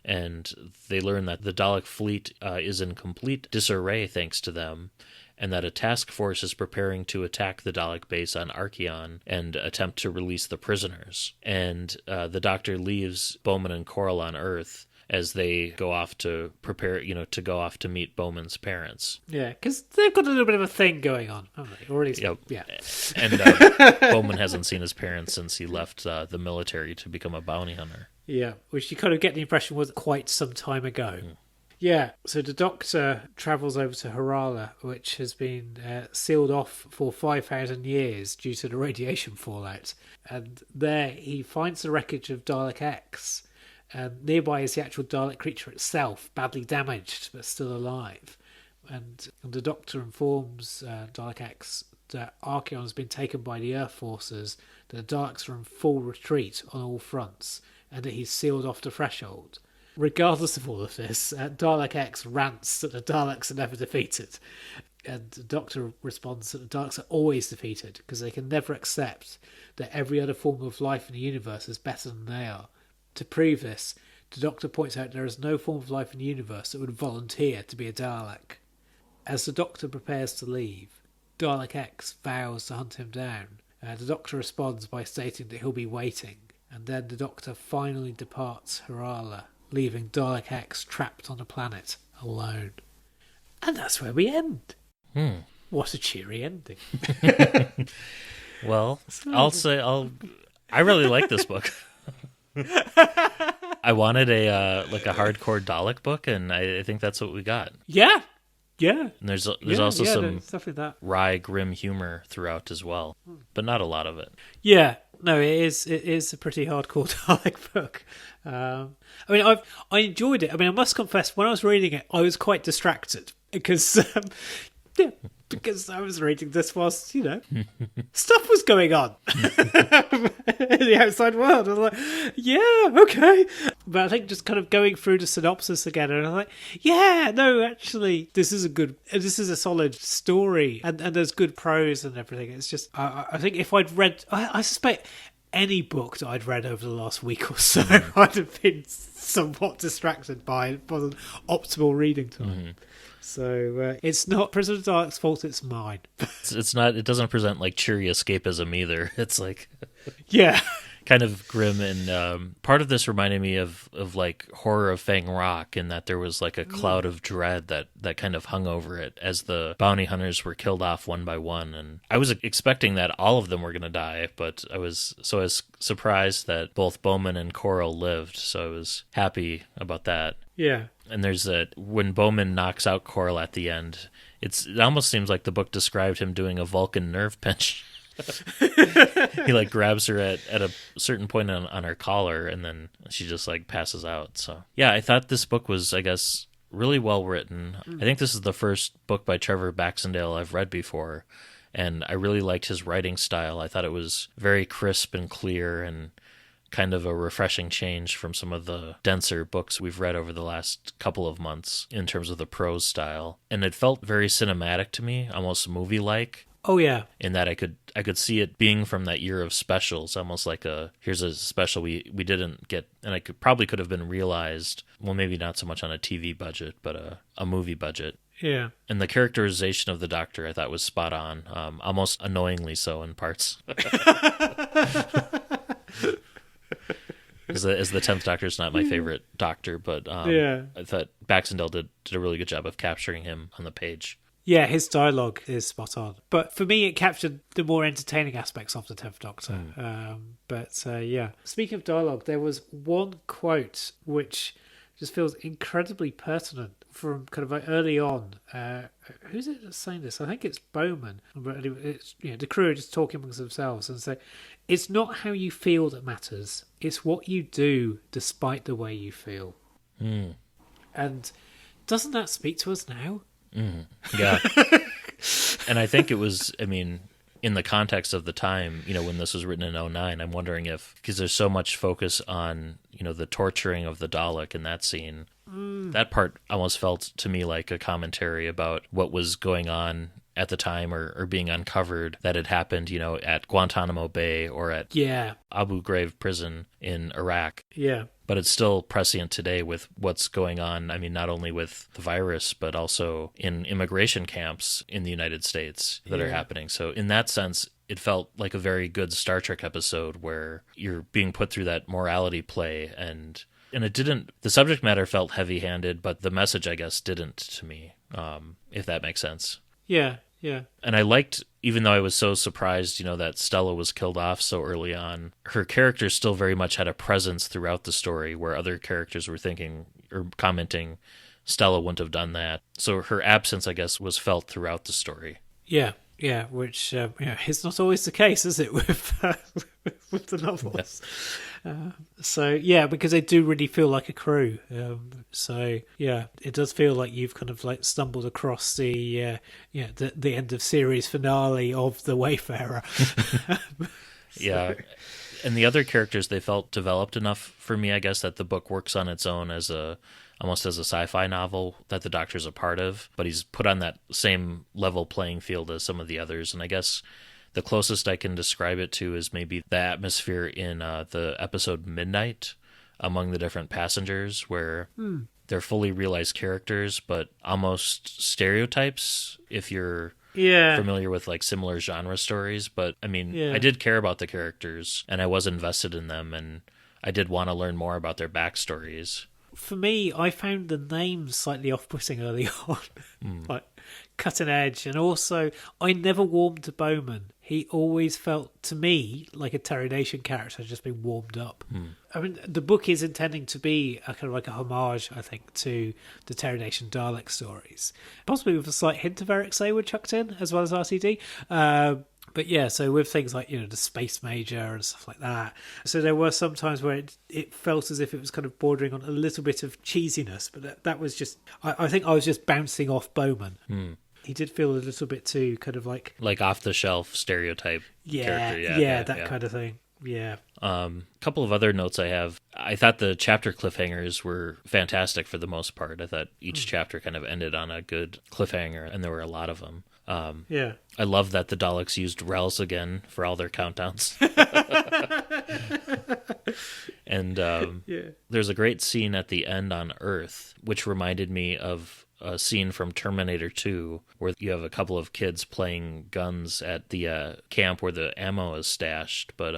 And they learn that the Dalek fleet is in complete disarray thanks to them, and that a task force is preparing to attack the Dalek base on Archeon and attempt to release the prisoners. And the Doctor leaves Bowman and Coral on Earth as they go off to prepare, to go off to meet Bowman's parents. Yeah, because they've got a little bit of a thing going on, haven't they? Or at least, Yep. Yeah. And Bowman hasn't seen his parents since he left the military to become a bounty hunter. Yeah, which you kind of get the impression was quite some time ago. Yeah, so the Doctor travels over to Harala, which has been sealed off for 5,000 years due to the radiation fallout. And there he finds the wreckage of Dalek X. And nearby is the actual Dalek creature itself, badly damaged but still alive. And the Doctor informs Dalek X that Archeon has been taken by the Earth forces, that the Daleks are in full retreat on all fronts, and that he's sealed off the threshold. Regardless of all of this, Dalek X rants that the Daleks are never defeated. And the Doctor responds that the Daleks are always defeated because they can never accept that every other form of life in the universe is better than they are. To prove this, the Doctor points out there is no form of life in the universe that would volunteer to be a Dalek. As the Doctor prepares to leave, Dalek X vows to hunt him down. The Doctor responds by stating that he'll be waiting, and then the Doctor finally departs Harala, leaving Dalek X trapped on a planet alone. And that's where we end. What a cheery ending. Well, I really like this book. I wanted a hardcore Dalek book, and I think that's what we got. Yeah. And there's also some stuff like that. wry, grim humor throughout as well, but not a lot of it. Yeah, no, it is a pretty hardcore Dalek book. I enjoyed it. I must confess, when I was reading it, I was quite distracted because I was reading this whilst, stuff was going on in the outside world. I was like, yeah, okay. But I think just kind of going through the synopsis again, and I'm like, yeah, no, actually, this is a solid story, and there's good prose and everything. It's just, I think if I'd read, I suspect any book that I'd read over the last week or so, I'd have been somewhat distracted by it. It wasn't optimal reading time. So it's not Prisoner of the Dalek's fault, it's mine. It's not. It doesn't present like cheery escapism either. It's like, yeah, kind of grim, and part of this reminded me of like Horror of Fang Rock, in that there was like a cloud of dread that kind of hung over it as the bounty hunters were killed off one by one. And I was expecting that all of them were going to die, but I was surprised that both Bowman and Coral lived, so I was happy about that. Yeah. And there's when Bowman knocks out Coral at the end, it almost seems like the book described him doing a Vulcan nerve pinch. He like grabs her at a certain point on her collar, and then she just like passes out. So yeah, I thought this book was, I guess, really well written. I think this is the first book by Trevor Baxendale I've read before, and I really liked his writing style. I thought it was very crisp and clear, and kind of a refreshing change from some of the denser books we've read over the last couple of months in terms of the prose style. And it felt very cinematic to me, almost movie-like. Oh yeah. In that I could see it being from that year of specials, almost like here's a special we didn't get, and probably could have been realized, well, maybe not so much on a TV budget, but a movie budget. Yeah. And the characterization of the Doctor I thought was spot on, almost annoyingly so in parts. As the 10th Doctor is not my favorite Doctor, but I thought Baxendale did a really good job of capturing him on the page. Yeah, his dialogue is spot on. But for me, it captured the more entertaining aspects of the 10th Doctor. Yeah. Speaking of dialogue, there was one quote which just feels incredibly pertinent from kind of like early on. Who's it that's saying this? I think it's Bowman. But it's, the crew are just talking amongst themselves and say, "It's not how you feel that matters. It's what you do despite the way you feel." And doesn't that speak to us now? Yeah. And I think it was, in the context of the time, when this was written in 2009, I'm wondering because there's so much focus on, the torturing of the Dalek in that scene, that part almost felt to me like a commentary about what was going on at the time or being uncovered that had happened, at Guantanamo Bay or at Abu Ghraib prison in Iraq. Yeah. But it's still prescient today with what's going on, not only with the virus, but also in immigration camps in the United States that are happening. So in that sense, it felt like a very good Star Trek episode where you're being put through that morality play, and it didn't, the subject matter felt heavy-handed, but the message, I guess, didn't to me, if that makes sense. Yeah, yeah. And I liked, even though I was so surprised, that Stella was killed off so early on, her character still very much had a presence throughout the story where other characters were thinking or commenting Stella wouldn't have done that. So her absence, I guess, was felt throughout the story. Yeah, yeah, which is not always the case, is it, with the novels? Yeah. Because they do really feel like a crew. It does feel like you've kind of like stumbled across the end of series finale of The Wayfarer. Yeah. And the other characters, they felt developed enough for me, I guess, that the book works on its own almost as a sci-fi novel that the Doctor's a part of, but he's put on that same level playing field as some of the others. And I guess the closest I can describe it to is maybe the atmosphere in the episode Midnight among the different passengers, where they're fully realized characters, but almost stereotypes if you're familiar with like similar genre stories. But I did care about the characters and I was invested in them, and I did want to learn more about their backstories. For me, I found the names slightly off-putting early on, like cutting edge, and also I never warmed to Bowman. He always felt to me like a Terry Nation character just been warmed up. The book is intending to be a kind of like a homage, I think, to the Terry Nation Dalek stories, possibly with a slight hint of Eric Sayward chucked in as well as RTD. But yeah, so with things like, the Space Major and stuff like that. So there were some times where it felt as if it was kind of bordering on a little bit of cheesiness, but that was just, I think I was just bouncing off Bowman. He did feel a little bit too kind of like off-the-shelf stereotype character. That kind of thing. Yeah. Couple of other notes I have. I thought the chapter cliffhangers were fantastic for the most part. I thought each chapter kind of ended on a good cliffhanger, and there were a lot of them. I love that the Daleks used Rels again for all their countdowns. And there's a great scene at the end on Earth, which reminded me of a scene from Terminator 2 where you have a couple of kids playing guns at the camp where the ammo is stashed. But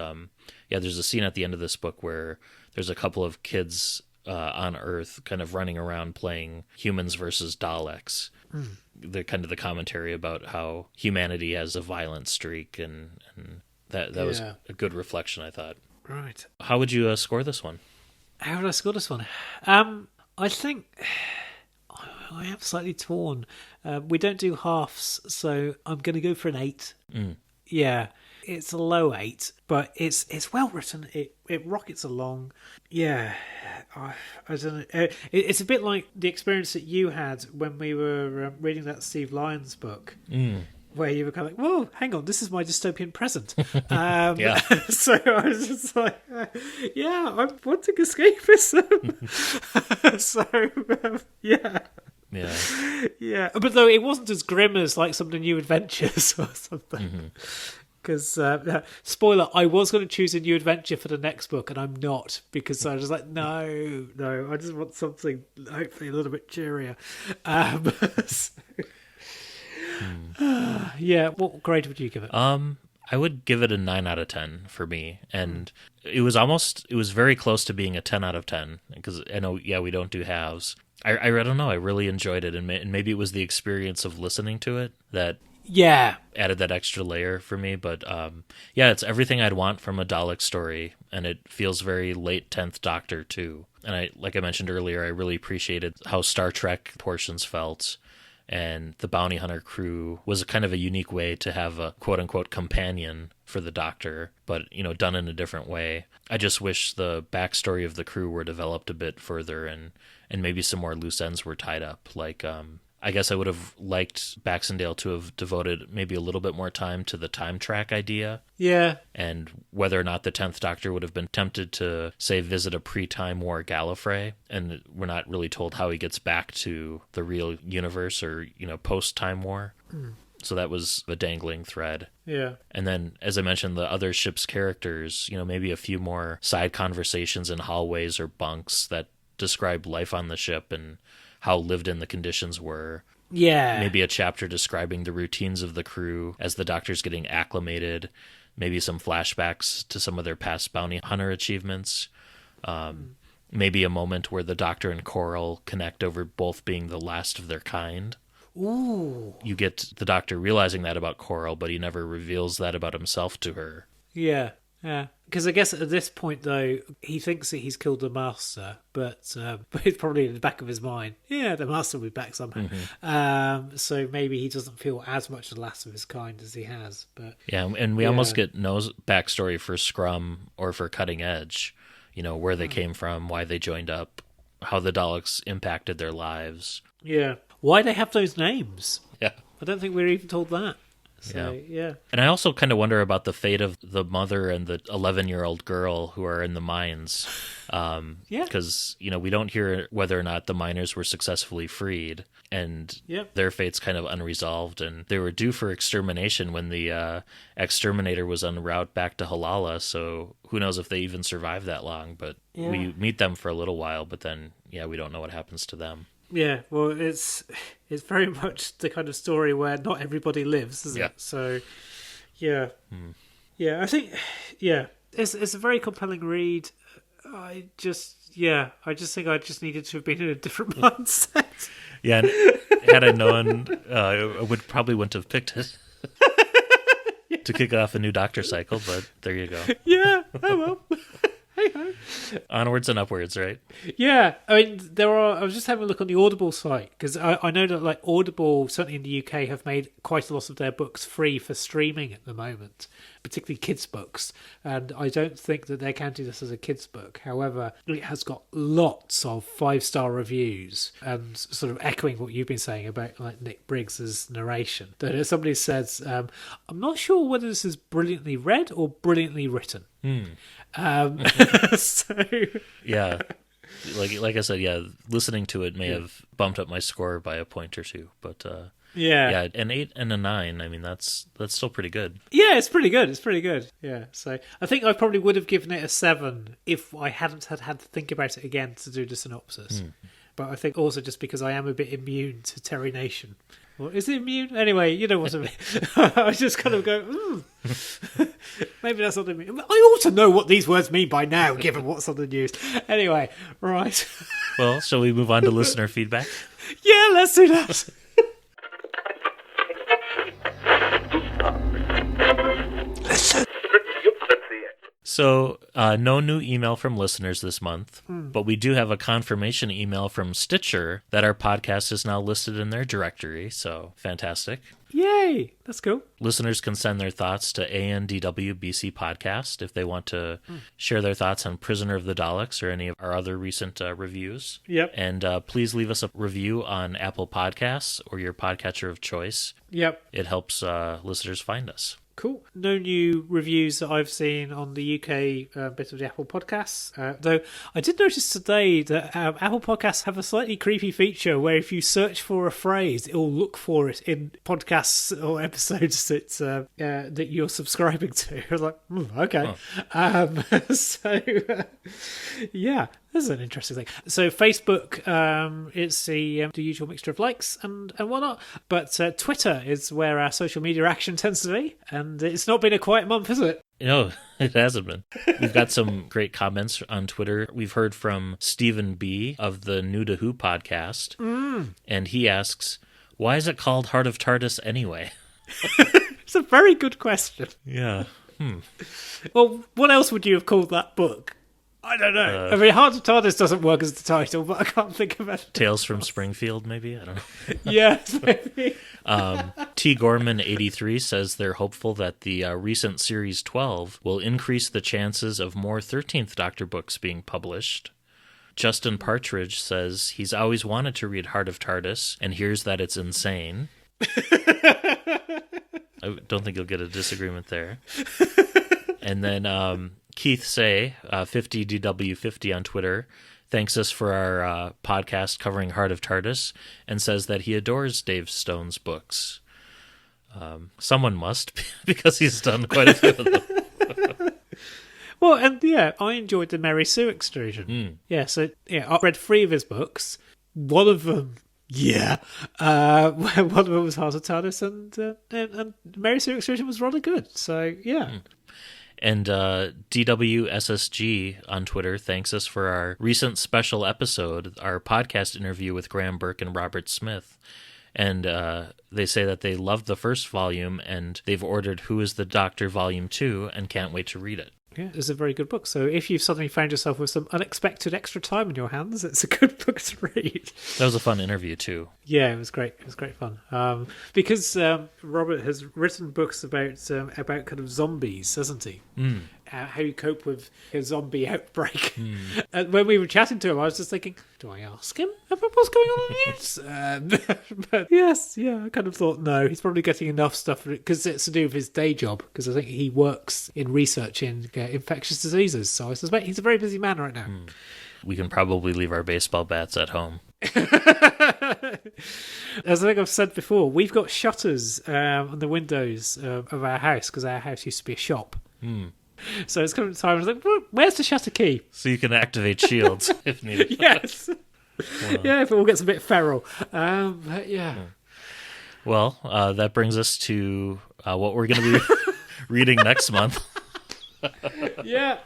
there's a scene at the end of this book where there's a couple of kids on Earth kind of running around playing humans versus Daleks. The kind of the commentary about how humanity has a violent streak, and that was a good reflection, I thought. Right. How would you score this one? How would I score this one? I think I am slightly torn. We don't do halves, so I'm going to go for an 8. Yeah, it's a low 8, but it's well written. It rockets along. Yeah, I don't know. It's a bit like the experience that you had when we were reading that Steve Lyons book. Where you were kind of like, whoa, hang on, this is my dystopian present. So I was just like, I'm wanting escapism. Yeah. But though it wasn't as grim as like some of the New Adventures or something. Because, spoiler, I was going to choose a new adventure for the next book, and I'm not, because I was like, no, I just want something hopefully a little bit cheerier. What grade would you give it? I would give it a 9 out of 10 for me, and it was very close to being a 10 out of 10, because I know, we don't do halves. I don't know, I really enjoyed it, and maybe it was the experience of listening to it that added that extra layer for me, but it's everything I'd want from a Dalek story, and it feels very late 10th Doctor too. And like I mentioned earlier, I really appreciated how Star Trek portions felt. And the bounty hunter crew was a kind of a unique way to have a quote-unquote companion for the Doctor, but, done in a different way. I just wish the backstory of the crew were developed a bit further, and maybe some more loose ends were tied up. Like, I guess I would have liked Baxendale to have devoted maybe a little bit more time to the time track idea. Yeah. And whether or not the 10th Doctor would have been tempted to, say, visit a pre-Time War Gallifrey, and we're not really told how he gets back to the real universe or, post-Time War. So that was a dangling thread. Yeah. And then, as I mentioned, the other ship's characters, maybe a few more side conversations in hallways or bunks that describe life on the ship and how lived in the conditions were. Yeah. Maybe a chapter describing the routines of the crew as the Doctor's getting acclimated. Maybe some flashbacks to some of their past bounty hunter achievements. Maybe a moment where the Doctor and Coral connect over both being the last of their kind. Ooh. You get the Doctor realizing that about Coral, but he never reveals that about himself to her. Yeah. Because I guess at this point, though, he thinks that he's killed the Master, but it's probably in the back of his mind, the Master will be back somehow. So maybe he doesn't feel as much the last of his kind as he has. But and we almost get no backstory for Scrum or for Cutting Edge, where they came from, why they joined up, how the Daleks impacted their lives. Yeah. Why they have those names. Yeah. I don't think we were even told that. So, yeah. And I also kind of wonder about the fate of the mother and the 11-year-old girl who are in the mines. Because, we don't hear whether or not the miners were successfully freed. And their fate's kind of unresolved. And they were due for extermination when the exterminator was en route back to Halala. So who knows if they even survived that long. But we meet them for a little while. But then, we don't know what happens to them. Yeah, well, it's very much the kind of story where not everybody lives, isn't it? So, yeah, I think, it's a very compelling read. I just think I just needed to have been in a different mindset. Yeah, and had I known, I would probably wouldn't have picked it to kick off a new Doctor cycle. But there you go. Yeah, oh well. Hey-ho. Onwards and upwards, right? Yeah, I mean, I was just having a look on the Audible site, because I know that like Audible, certainly in the UK, have made quite a lot of their books free for streaming at the moment, particularly kids' books, and I don't think that they're counting this as a kids' book. However, it has got lots of 5-star reviews, and sort of echoing what you've been saying about like Nick Briggs's narration. That somebody says, I'm not sure whether this is brilliantly read or brilliantly written. So yeah, like I said, listening to it may have bumped up my score by a point or two, but an 8 and a 9. I mean, that's still pretty good. Yeah, it's pretty good. Yeah, so I think I probably would have given it a 7 if I hadn't had to think about it again to do the synopsis. But I think also just because I am a bit immune to Terry Nation. Or is it immune? Anyway, you know what I mean. I just kind of go, maybe that's not immune. I ought to know what these words mean by now, given what's on the news. Anyway, right. Well, shall we move on to listener feedback? Yeah, let's do that. So, no new email from listeners this month, but we do have a confirmation email from Stitcher that our podcast is now listed in their directory, so fantastic. Yay! That's cool. Listeners can send their thoughts to ANDWBC Podcast if they want to share their thoughts on Prisoner of the Daleks or any of our other recent reviews. Yep. And please leave us a review on Apple Podcasts or your podcatcher of choice. Yep. It helps listeners find us. Cool. No new reviews that I've seen on the UK bit of the Apple Podcasts. Though I did notice today that Apple Podcasts have a slightly creepy feature where if you search for a phrase, it'll look for it in podcasts or episodes that you're subscribing to. I was like, okay. Oh. Yeah. This is an interesting thing. So Facebook, it's the usual mixture of likes and whatnot. But Twitter is where our social media action tends to be. And it's not been a quiet month, has it? No, it hasn't been. We've got some great comments on Twitter. We've heard from Stephen B. of the New to Who podcast. And he asks, why is it called Heart of TARDIS anyway? It's a very good question. Yeah. Well, what else would you have called that book? I don't know. I mean, Heart of TARDIS doesn't work as the title, but I can't think of it. Tales from Springfield, maybe? I don't know. Yes, maybe. T. Gorman 83 says they're hopeful that the recent Series 12 will increase the chances of more 13th Doctor books being published. Justin Partridge says he's always wanted to read Heart of TARDIS and hears that it's insane. I don't think you'll get a disagreement there. And then Keith Say, 50DW50 on Twitter, thanks us for our podcast covering Heart of TARDIS and says that he adores Dave Stone's books. Someone must, because he's done quite a few of them. Well, and yeah, I enjoyed the Mary Sue excursion. Yeah, so yeah, I read 3 of his books. One of them, one of them was Heart of TARDIS, and Mary Sue excursion was rather good. So yeah. And DWSSG on Twitter thanks us for our recent special episode, our podcast interview with Graham Burke and Robert Smith. And they say that they loved the first volume and they've ordered Who is the Doctor Volume 2 and can't wait to read it. Yeah, it's a very good book. So if you've suddenly found yourself with some unexpected extra time in your hands, it's a good book to read. That was a fun interview too. Yeah, it was great. It was great fun. Because Robert has written books about kind of zombies, hasn't he? How you cope with a zombie outbreak. And when we were chatting to him, I was just thinking, do I ask him about what's going on in the news? But yes, I kind of thought, no, he's probably getting enough stuff because it's to do with his day job, because I think he works in research in infectious diseases. So I suspect he's a very busy man right now. We can probably leave our baseball bats at home. As I think I've said before, we've got shutters on the windows of our house because our house used to be a shop. So it's coming to time. I was like, where's the shutter key? So you can activate shields if needed. Yes. Wow. Yeah, if it all gets a bit feral. But yeah. Well, that brings us to what we're going to be reading next month. Yeah.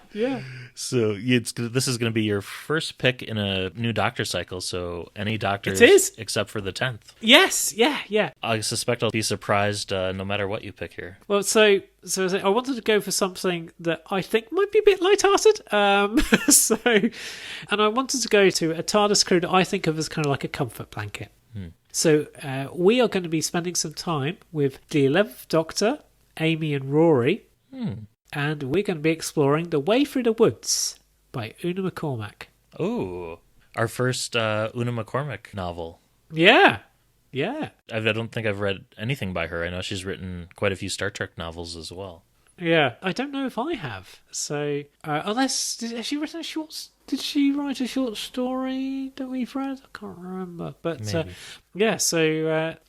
So this is going to be your first pick in a new Doctor cycle, so any Doctors except for the 10th. Yes, yeah. I suspect I'll be surprised no matter what you pick here. Well, so I wanted to go for something that I think might be a bit lighthearted. And I wanted to go to a TARDIS crew that I think of as kind of like a comfort blanket. So we are going to be spending some time with the 11th Doctor, Amy and Rory. And we're going to be exploring The Way Through the Woods by Una McCormack. Oh, our first Una McCormack novel. Yeah. I don't think I've read anything by her. I know she's written quite a few Star Trek novels as well. Yeah, I don't know if I have. So, unless, has she written a short... Did she write a short story that we've read? I can't remember. But, so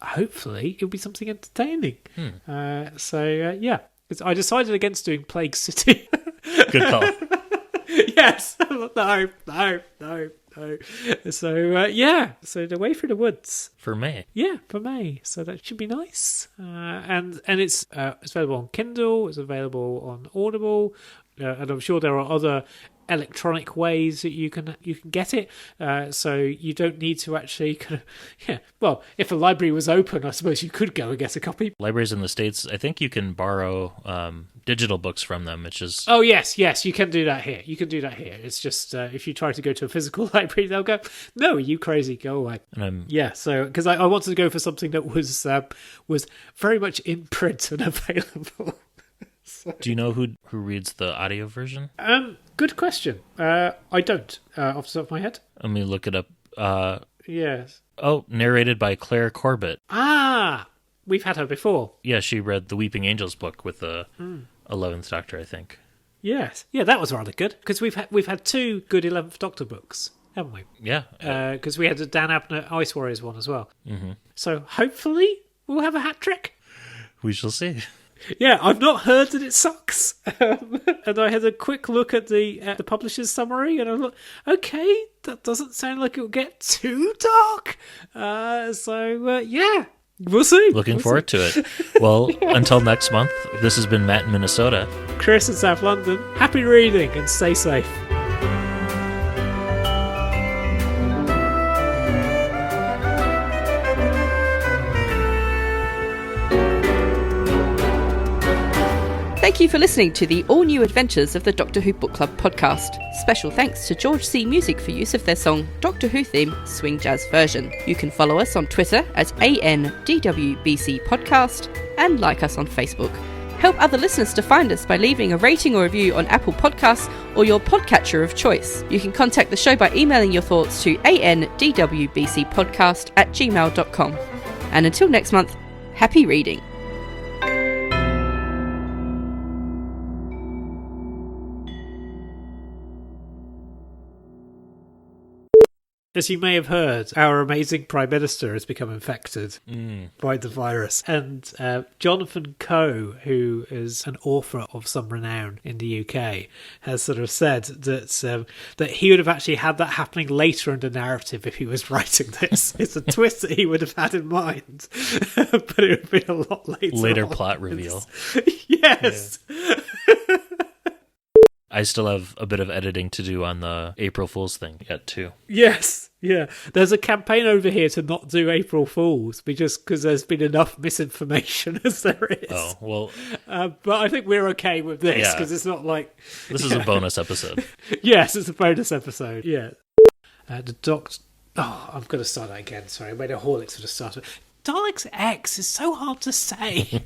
hopefully it'll be something entertaining. Yeah. I decided against doing Plague City. Good call. Yes. No. So The Way Through the Woods. For May. Yeah, for May. So that should be nice. And it's available on Kindle. It's available on Audible. And I'm sure there are other electronic ways that you can get it, so you don't need to actually well, if a library was open, I suppose you could go and get a copy. Libraries in the States, I think you can borrow digital books from them, which is... Oh yes, you can do that here. It's just if you try to go to a physical library, they'll go, no, are you crazy, go away. So because I wanted to go for something that was very much in print and available. So. Do you know who reads the audio version? Good question. I don't, off the top of my head. Let me look it up. Yes. Oh, narrated by Claire Corbett. Ah, we've had her before. Yeah, she read the Weeping Angels book with the 11th Doctor, I think. Yes. Yeah, that was rather good, because we've had 2 good 11th Doctor books, haven't we? Yeah. Because we had the Dan Abnett Ice Warriors one as well. Mm-hmm. So hopefully we'll have a hat trick. We shall see. Yeah, I've not heard that it sucks. And I had a quick look at the publisher's summary, and I thought, okay, that doesn't sound like it'll get too dark. Yeah, we'll see. Looking forward to it. Well, until next month, this has been Matt in Minnesota. Chris in South London. Happy reading and stay safe. Thank you for listening to the all-new adventures of the Doctor Who Book Club podcast. Special thanks to George C. Music for use of their song Doctor Who Theme Swing Jazz Version. You can follow us on Twitter at ANDWBC Podcast and like us on Facebook. Help other listeners to find us by leaving a rating or review on Apple Podcasts or your podcatcher of choice. You can contact the show by emailing your thoughts to andwbcpodcast@gmail.com. And until next month, happy reading. As you may have heard, our amazing Prime Minister has become infected by the virus. And Jonathan Coe, who is an author of some renown in the UK, has sort of said that he would have actually had that happening later in the narrative if he was writing this. It's a twist that he would have had in mind, but it would be a lot later. Later plot reveal. Yes. Yeah. I still have a bit of editing to do on the April Fool's thing yet, too. Yes, yeah. There's a campaign over here to not do April Fools because there's been enough misinformation as there is. Oh, well. But I think we're okay with this because it's not like... This is a bonus episode. Yes, it's a bonus episode, yeah. The Doctor... Oh, I'm going to start that again. Sorry, I made a Horlicks for the start. Daleks X is so hard to say.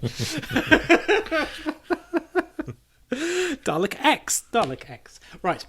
Dalek X. Right.